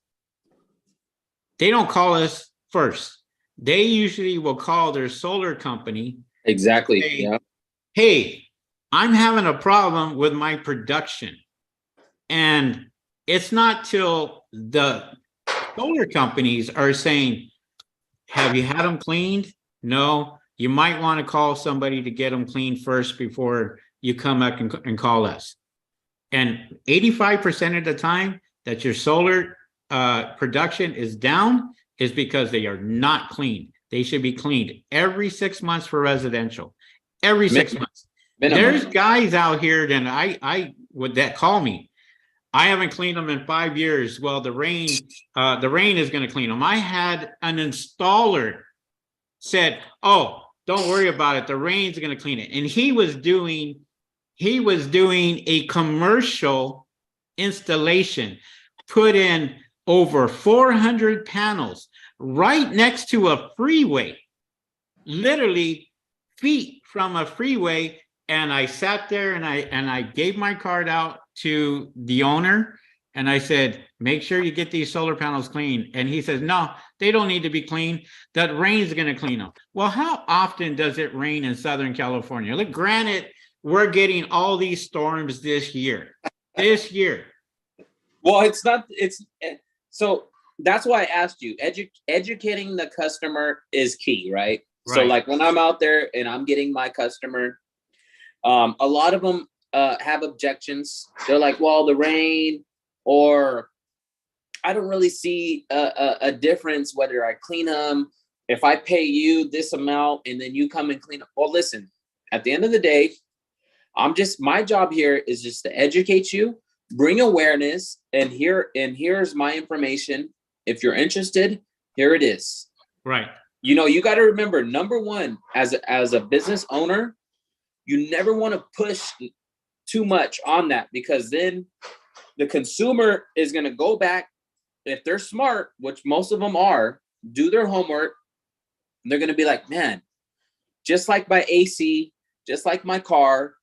They don't call us first. They usually will call their solar company. Exactly. Say, yeah. Hey, I'm having a problem with my production. And it's not till the solar companies are saying, have you had them cleaned? No. You might want to call somebody to get them cleaned first before you come up and call us. And 85% of the time that your solar production is down is because they are not cleaned. They should be cleaned every 6 months for residential. Every 6 months. Minimum. There's guys out here that call me. I haven't cleaned them in 5 years. Well, the rain is going to clean them. I had an installer said, "Oh, don't worry about it. The rain's going to clean it." And he was doing a commercial installation, put in over 400 panels right next to a freeway, literally feet from a freeway. And I sat there and I gave my card out to the owner, and I said, make sure you get these solar panels clean. And he says, no, they don't need to be cleaned. That rain's going to clean them. Well, how often does it rain in Southern California? Look, granted, we're getting all these storms this year. Well, so that's why I asked you. Educating the customer is key, right? So like when I'm out there and I'm getting my customer, a lot of them have objections. They're like, well, the rain, or I don't really see a difference whether I clean them. If I pay you this amount and then you come and clean them. Well, listen, at the end of the day, my job here is just to educate you, bring awareness, and here's my information. If you're interested, here it is. Right. You got to remember, number one, as a business owner, you never want to push too much on that, because then the consumer is going to go back. If they're smart, which most of them are, do their homework, and they're going to be like, man, just like my AC, just like my car,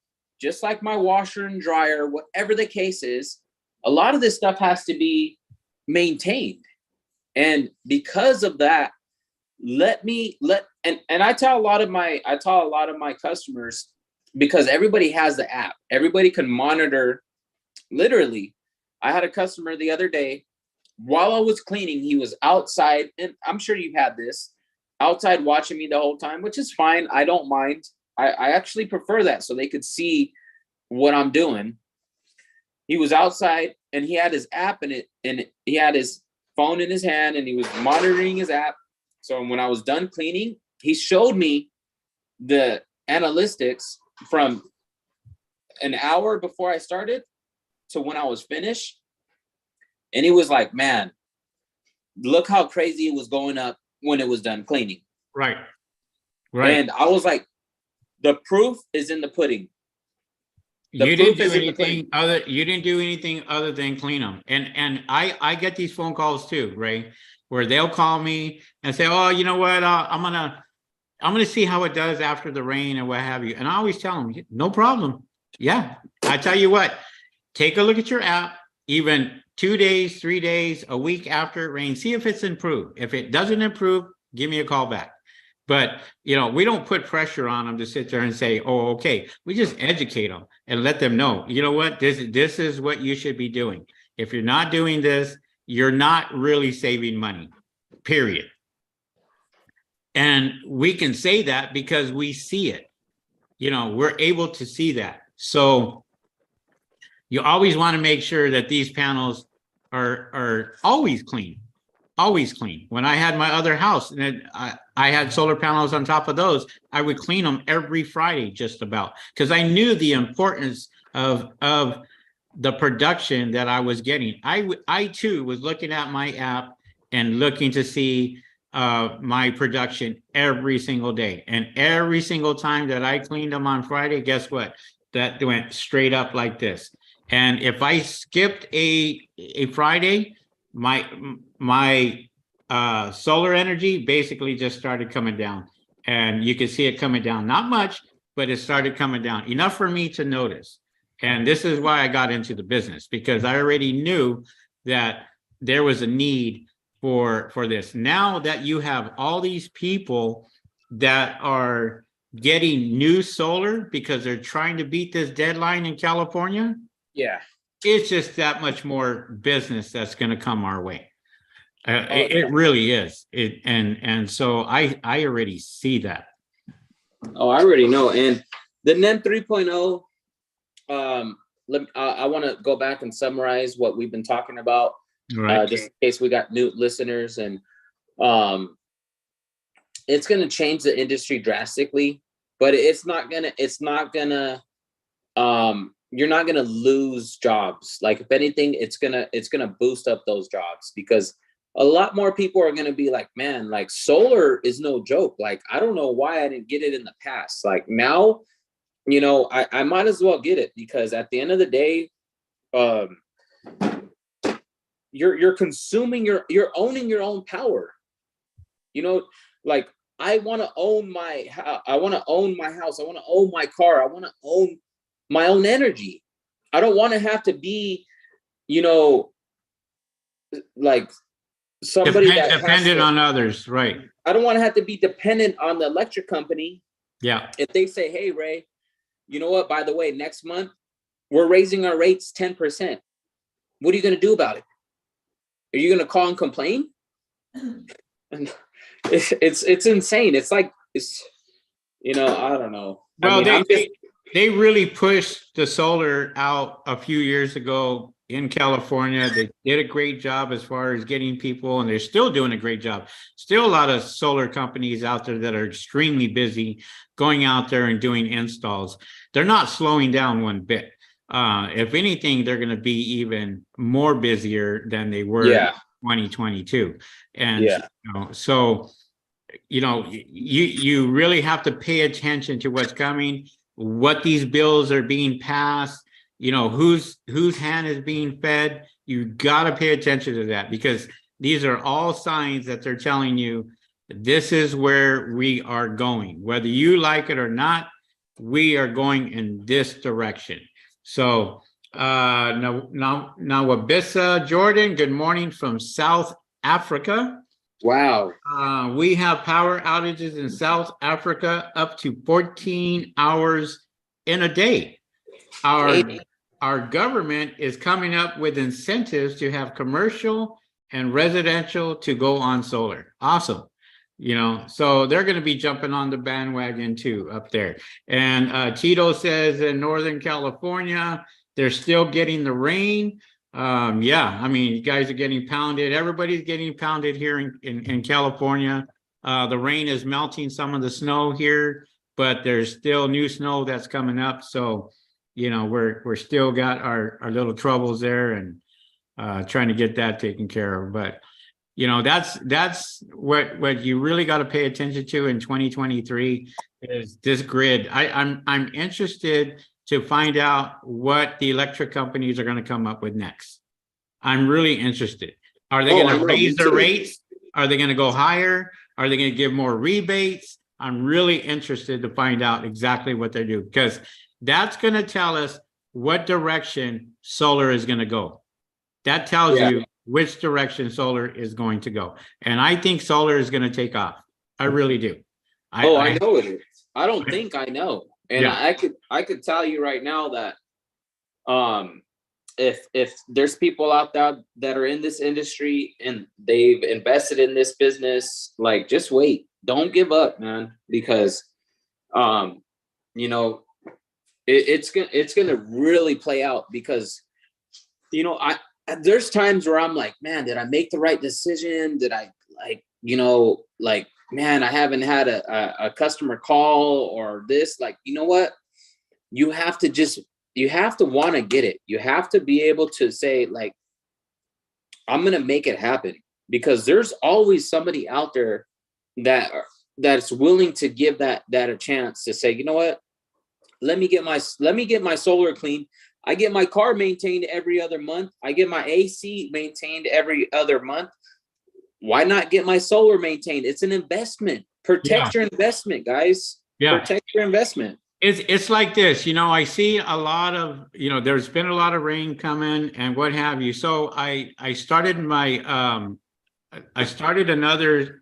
just like my washer and dryer, whatever the case is, a lot of this stuff has to be maintained. And because of that, and I tell a lot of my customers, because everybody has the app, everybody can monitor. Literally, I had a customer the other day, while I was cleaning, he was outside, and I'm sure you've had this, outside watching me the whole time, which is fine. I don't mind. I actually prefer that, so they could see what I'm doing. He was outside and he had his app in it, and he had his phone in his hand, and he was monitoring his app. So when I was done cleaning, he showed me the analytics from an hour before I started to when I was finished. And he was like, man, look how crazy it was going up when it was done cleaning. Right. And I was like, the proof is in the pudding. You didn't do anything other than clean them. And I get these phone calls too, Ray, where they'll call me and say, oh, you know what? I'm gonna see how it does after the rain and what have you. And I always tell them, no problem. Yeah. I tell you what, take a look at your app, even 2 days, 3 days, a week after it rains, see if it's improved. If it doesn't improve, give me a call back. But, we don't put pressure on them to sit there and say, oh, okay. We just educate them and let them know, you know what, this is what you should be doing. If you're not doing this, you're not really saving money, period. And we can say that because we see it. we're able to see that. So you always want to make sure that these panels are always clean, always clean. When I had my other house and I had solar panels on top of those, I would clean them every Friday just about, because I knew the importance of the production that I was getting. I too was looking at my app and looking to see my production every single day. And every single time that I cleaned them on Friday, guess what? That went straight up like this. And if I skipped a Friday, my solar energy basically just started coming down. And you can see it coming down, not much, but it started coming down, enough for me to notice. And this is why I got into the business, because I already knew that there was a need for this. Now that you have all these people that are getting new solar because they're trying to beat this deadline in California, Yeah. it's just that much more business that's going to come our way. It really is. And so I already see that. Oh, I already know. And the NEM 3.0, I want to go back and summarize what we've been talking about, Right. just in case we got new listeners. And it's going to change the industry drastically, but you're not going to lose jobs. Like, if anything, it's going to boost up those jobs, because a lot more people are going to be like, man, like, solar is no joke. Like, I don't know why I didn't get it in the past. Like, now, I might as well get it, because at the end of the day, you're consuming you're owning your own power. Like, I want to own my house. I want to own my car. I want to own my own energy. I don't want to have to be, like somebody dependent on others, right? I don't want to have to be dependent on the electric company. Yeah. If they say, hey, Ray, you know what, by the way, next month we're raising our rates 10%. What are you going to do about it? Are you going to call and complain? And it's insane. It's like, I don't know. Well, they really pushed the solar out a few years ago in California. They did a great job as far as getting people, and they're still doing a great job. Still a lot of solar companies out there that are extremely busy going out there and doing installs. They're not slowing down one bit. If anything, they're going to be even more busier than they were in 2022. And so you really have to pay attention to what's coming, what these bills are being passed, whose hand is being fed. You got to pay attention to that, because these are all signs that they're telling you this is where we are going. Whether you like it or not, we are going in this direction. So now Wabissa Jordan, good morning from South Africa. Wow. We have power outages in South Africa up to 14 hours in a day. Our government is coming up with incentives to have commercial and residential to go on solar. Awesome. So they're going to be jumping on the bandwagon too up there. And Tito says in Northern California, they're still getting the rain. You guys are getting pounded. Everybody's getting pounded here in California. The rain is melting some of the snow here, but there's still new snow that's coming up. So, we're still got our little troubles there, and trying to get that taken care of. But, that's what you really got to pay attention to in 2023 is this grid. I'm interested to find out what the electric companies are going to come up with next. I'm really interested. Are they going to raise their rates? Are they going to go higher? Are they going to give more rebates? I'm really interested to find out exactly what they do, because that's going to tell us what direction solar is going to go. That tells you which direction solar is going to go. And I think solar is going to take off. I really do. I know it is. I don't think I know. And I could tell you right now that if there's people out there that are in this industry and they've invested in this business, like, just wait. Don't give up, man, because you know, it's gonna really play out because, you know, there's times where I'm like, man, did I make the right decision? Did I like, you know, like, man, I haven't had a customer call or this, like, you know what? You have to want to get it. You have to be able to say like, I'm going to make it happen, because there's always somebody out there that's willing to give that a chance to say, you know what? Let me get my solar clean. I get my car maintained every other month. I get my AC maintained every other month. Why not get my solar maintained? It's an investment. Protect your investment, guys. Protect your investment. It's like this, you know, I see a lot of, you know, there's been a lot of rain coming and what have you. So I started I started another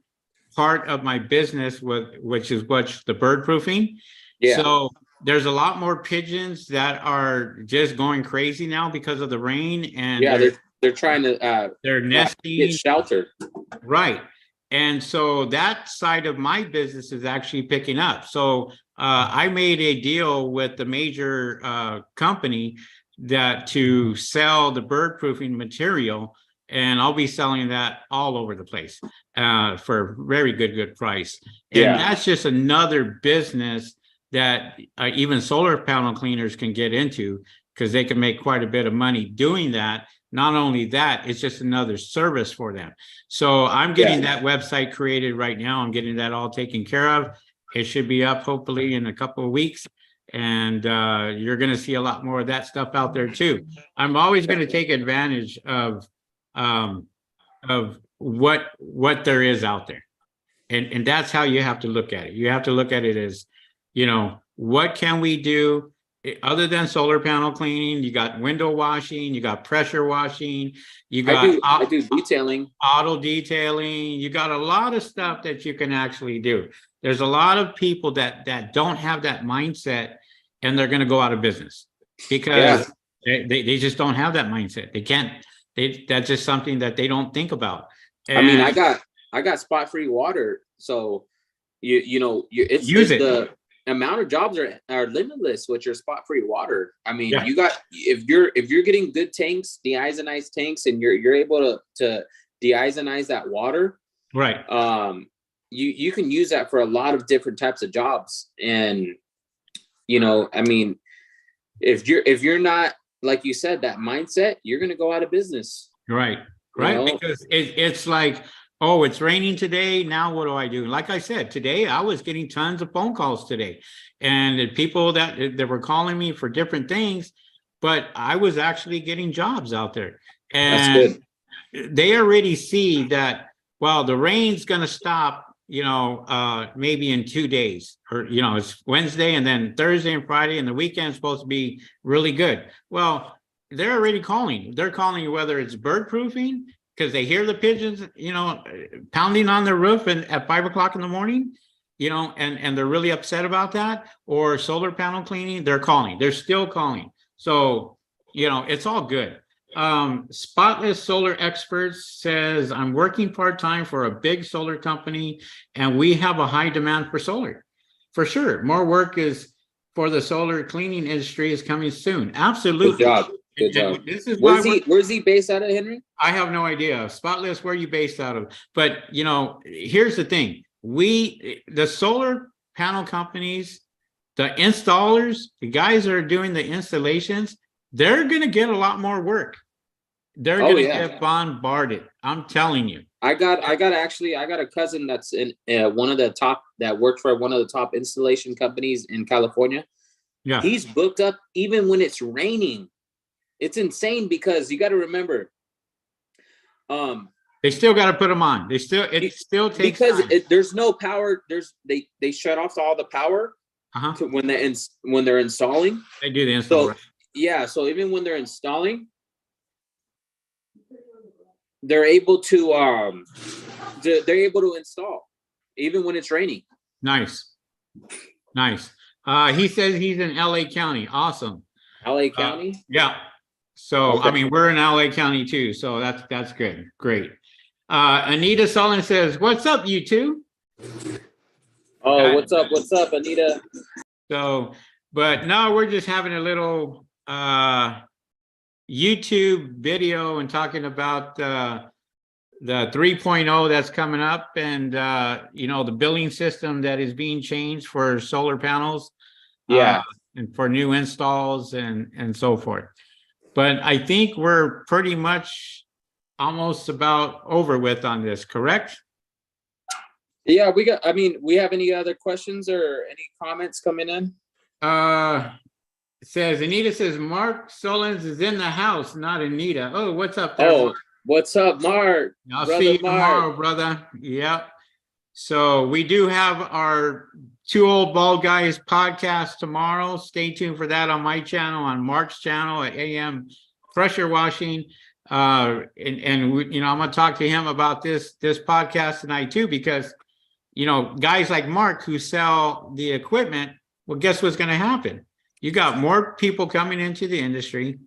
part of my business which is the bird proofing. Yeah. So there's a lot more pigeons that are just going crazy now because of the rain, and they're trying to they're nesting, get shelter. Right. And so that side of my business is actually picking up. So I made a deal with the major company to sell the bird proofing material, and I'll be selling that all over the place for a very good price. And that's just another business that even solar panel cleaners can get into, because they can make quite a bit of money doing that. Not only that, it's just another service for them. So I'm getting that website created right now. I'm getting that all taken care of. It should be up hopefully in a couple of weeks. And you're going to see a lot more of that stuff out there too. I'm always going to take advantage of what there is out there. And that's how you have to look at it. You have to look at it as, you know, what can we do other than solar panel cleaning? You got window washing, you got pressure washing, you got I do detailing, auto detailing. You got a lot of stuff that you can actually do. There's a lot of people that don't have that mindset, and they're going to go out of business because they just don't have that mindset. They can't. That's just something that they don't think about. And I mean, I got spot free water, so the amount of jobs are limitless with your spot free water. I mean, you got, if you're getting good tanks, de-iodinized tanks, and you're able to de-iodinize that water, right? You can use that for a lot of different types of jobs. And you know, I mean, if you're not, like you said, that mindset, you're going to go out of business. Right. Because it's like, oh, it's raining today. Now what do I do? Like I said, today I was getting tons of phone calls today, and the people that were calling me for different things, but I was actually getting jobs out there. And they already see that, well, the rain's going to stop, you know, maybe in 2 days, or, you know, it's Wednesday and then Thursday and Friday, and the weekend's supposed to be really good. Well, they're already calling. They're calling whether it's bird proofing, because they hear the pigeons, you know, pounding on their roof and at 5 o'clock in the morning, you know, and they're really upset about that, or solar panel cleaning. They're calling. They're still calling. So, you know, it's all good. Spotless Solar Experts says, I'm working part-time for a big solar company, and we have a high demand for solar. For sure. More work is for the solar cleaning industry is coming soon. Absolutely. Good job. Good job. This is where's he based out of, Henry? I have no idea. Spotless, where are you based out of? But, you know, here's the thing. The solar panel companies, the installers, the guys that are doing the installations, they're going to get a lot more work. They're going to get bombarded. I'm telling you. I got a cousin that's in one of the top, that worked for one of the top installation companies in California. Yeah. He's booked up even when it's raining. It's insane, because you got to remember, they still got to put them on. It still takes because time. There's no power. They shut off all the power to when they're installing. They do the install. So, right? So even when they're installing, they're able to install even when it's raining. Nice. He says he's in LA County. Awesome. LA County? Yeah. So, I mean, we're in LA County too. So that's good. Great. Anita Sullivan says, what's up, you two? Oh, what's up? What's up, Anita? So, but no, we're just having a little YouTube video and talking about the 3.0 that's coming up, and the billing system that is being changed for solar panels. Yeah. And for new installs and so forth. But I think we're pretty much almost about over with on this, correct? Yeah, we have any other questions or any comments coming in? Anita says, Mark Solons is in the house, not Anita. Oh, what's up there? Oh, Mark? what's up, Mark? I'll Brother see you Mark. tomorrow, brother. Yep. So we do have our Two Old Bald Guys podcast tomorrow. Stay tuned for that on my channel, on Mark's channel at AM Pressure Washing. I'm going to talk to him about this podcast tonight too, because, guys like Mark who sell the equipment, well, guess what's going to happen? You got more people coming into the industry.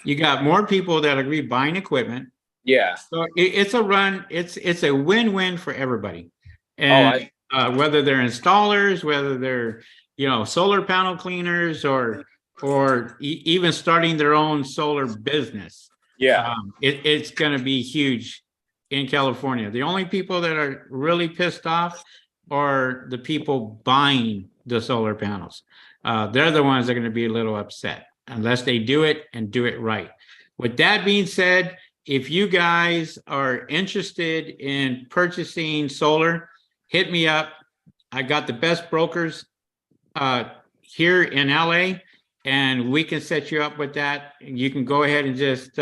You got more people that agree buying equipment. Yeah. So it's a run. It's a win-win for everybody. And whether they're installers, whether they're, solar panel cleaners or even starting their own solar business. Yeah. It's going to be huge in California. The only people that are really pissed off are the people buying the solar panels. They're the ones that are going to be a little upset unless they do it and do it right. With that being said, if you guys are interested in purchasing solar, hit me up. I got the best brokers here in LA, and we can set you up with that. You can go ahead and just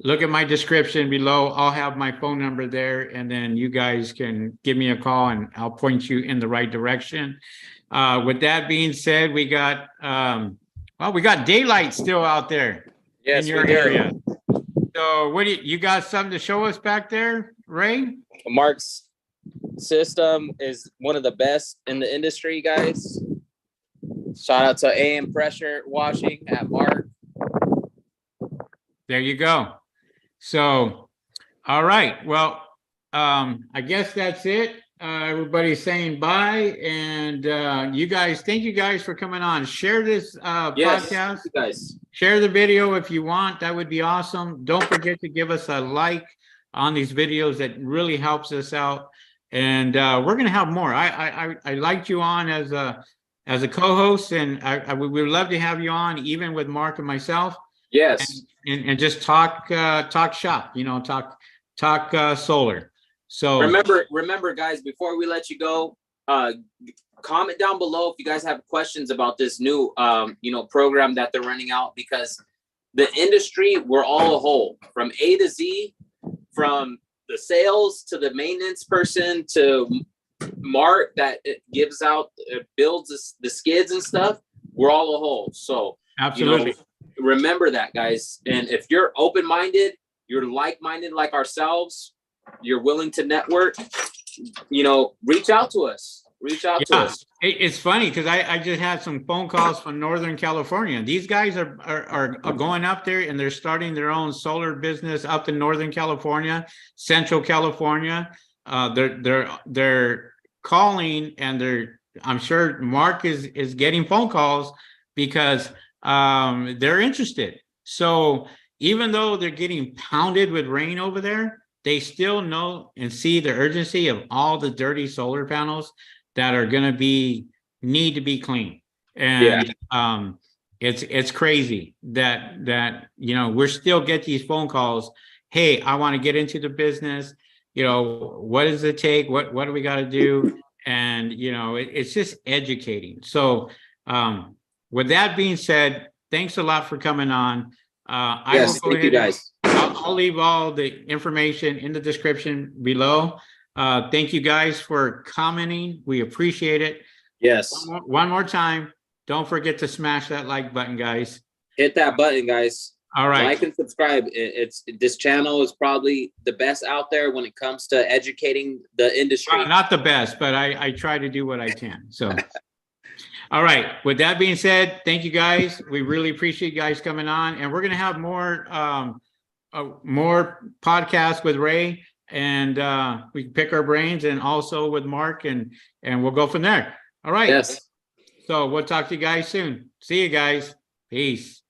look at my description below. I'll have my phone number there, and then you guys can give me a call and I'll point you in the right direction. With that being said, we got daylight still out there in your area. So what you got something to show us back there, Ray? Mark's system is one of the best in the industry, guys. Shout out to AM Pressure Washing at Mark. There you go. So, all right. Well, I guess that's it. Everybody's saying bye, and thank you guys for coming on. Share this podcast. You guys. Share the video if you want. That would be awesome. Don't forget to give us a like on these videos. That really helps us out. And we're gonna have more. I liked you on as a co-host, and we would love to have you on, even with Mark and myself. Yes. And just talk shop. Talk solar. So remember, guys, before we let you go, comment down below if you guys have questions about this new program that they're running out, because the industry, we're all a whole, from A to Z, from the sales to the maintenance person to Mark that builds the skids and stuff. We're all a whole. So absolutely, remember that, guys. And if you're open-minded, you're like-minded like ourselves, you're willing to network, reach out to us. To us. It's funny because I just had some phone calls from Northern California. These guys are going up there and they're starting their own solar business up in Northern California, Central California. They're calling, and I'm sure Mark is getting phone calls because they're interested. So even though they're getting pounded with rain over there, they still know and see the urgency of all the dirty solar panels that are going to need to be cleaned. And it's crazy that we're still get these phone calls. Hey, I want to get into the business. What does it take? What do we got to do? And it's just educating. So with that being said, thanks a lot for coming on. Thank you, guys. I'll leave all the information in the description below. Thank you guys for commenting. We appreciate it. Yes. One more time. Don't forget to smash that like button, guys. Hit that button, guys. All right. Like and subscribe. This channel is probably the best out there when it comes to educating the industry. Not the best, but I try to do what I can. So, all right. With that being said, thank you guys. We really appreciate you guys coming on, and we're gonna have more podcasts with Ray, and we can pick our brains, and also with Mark, and we'll go from there. All right. Yes. So we'll talk to you guys soon. See you guys. Peace.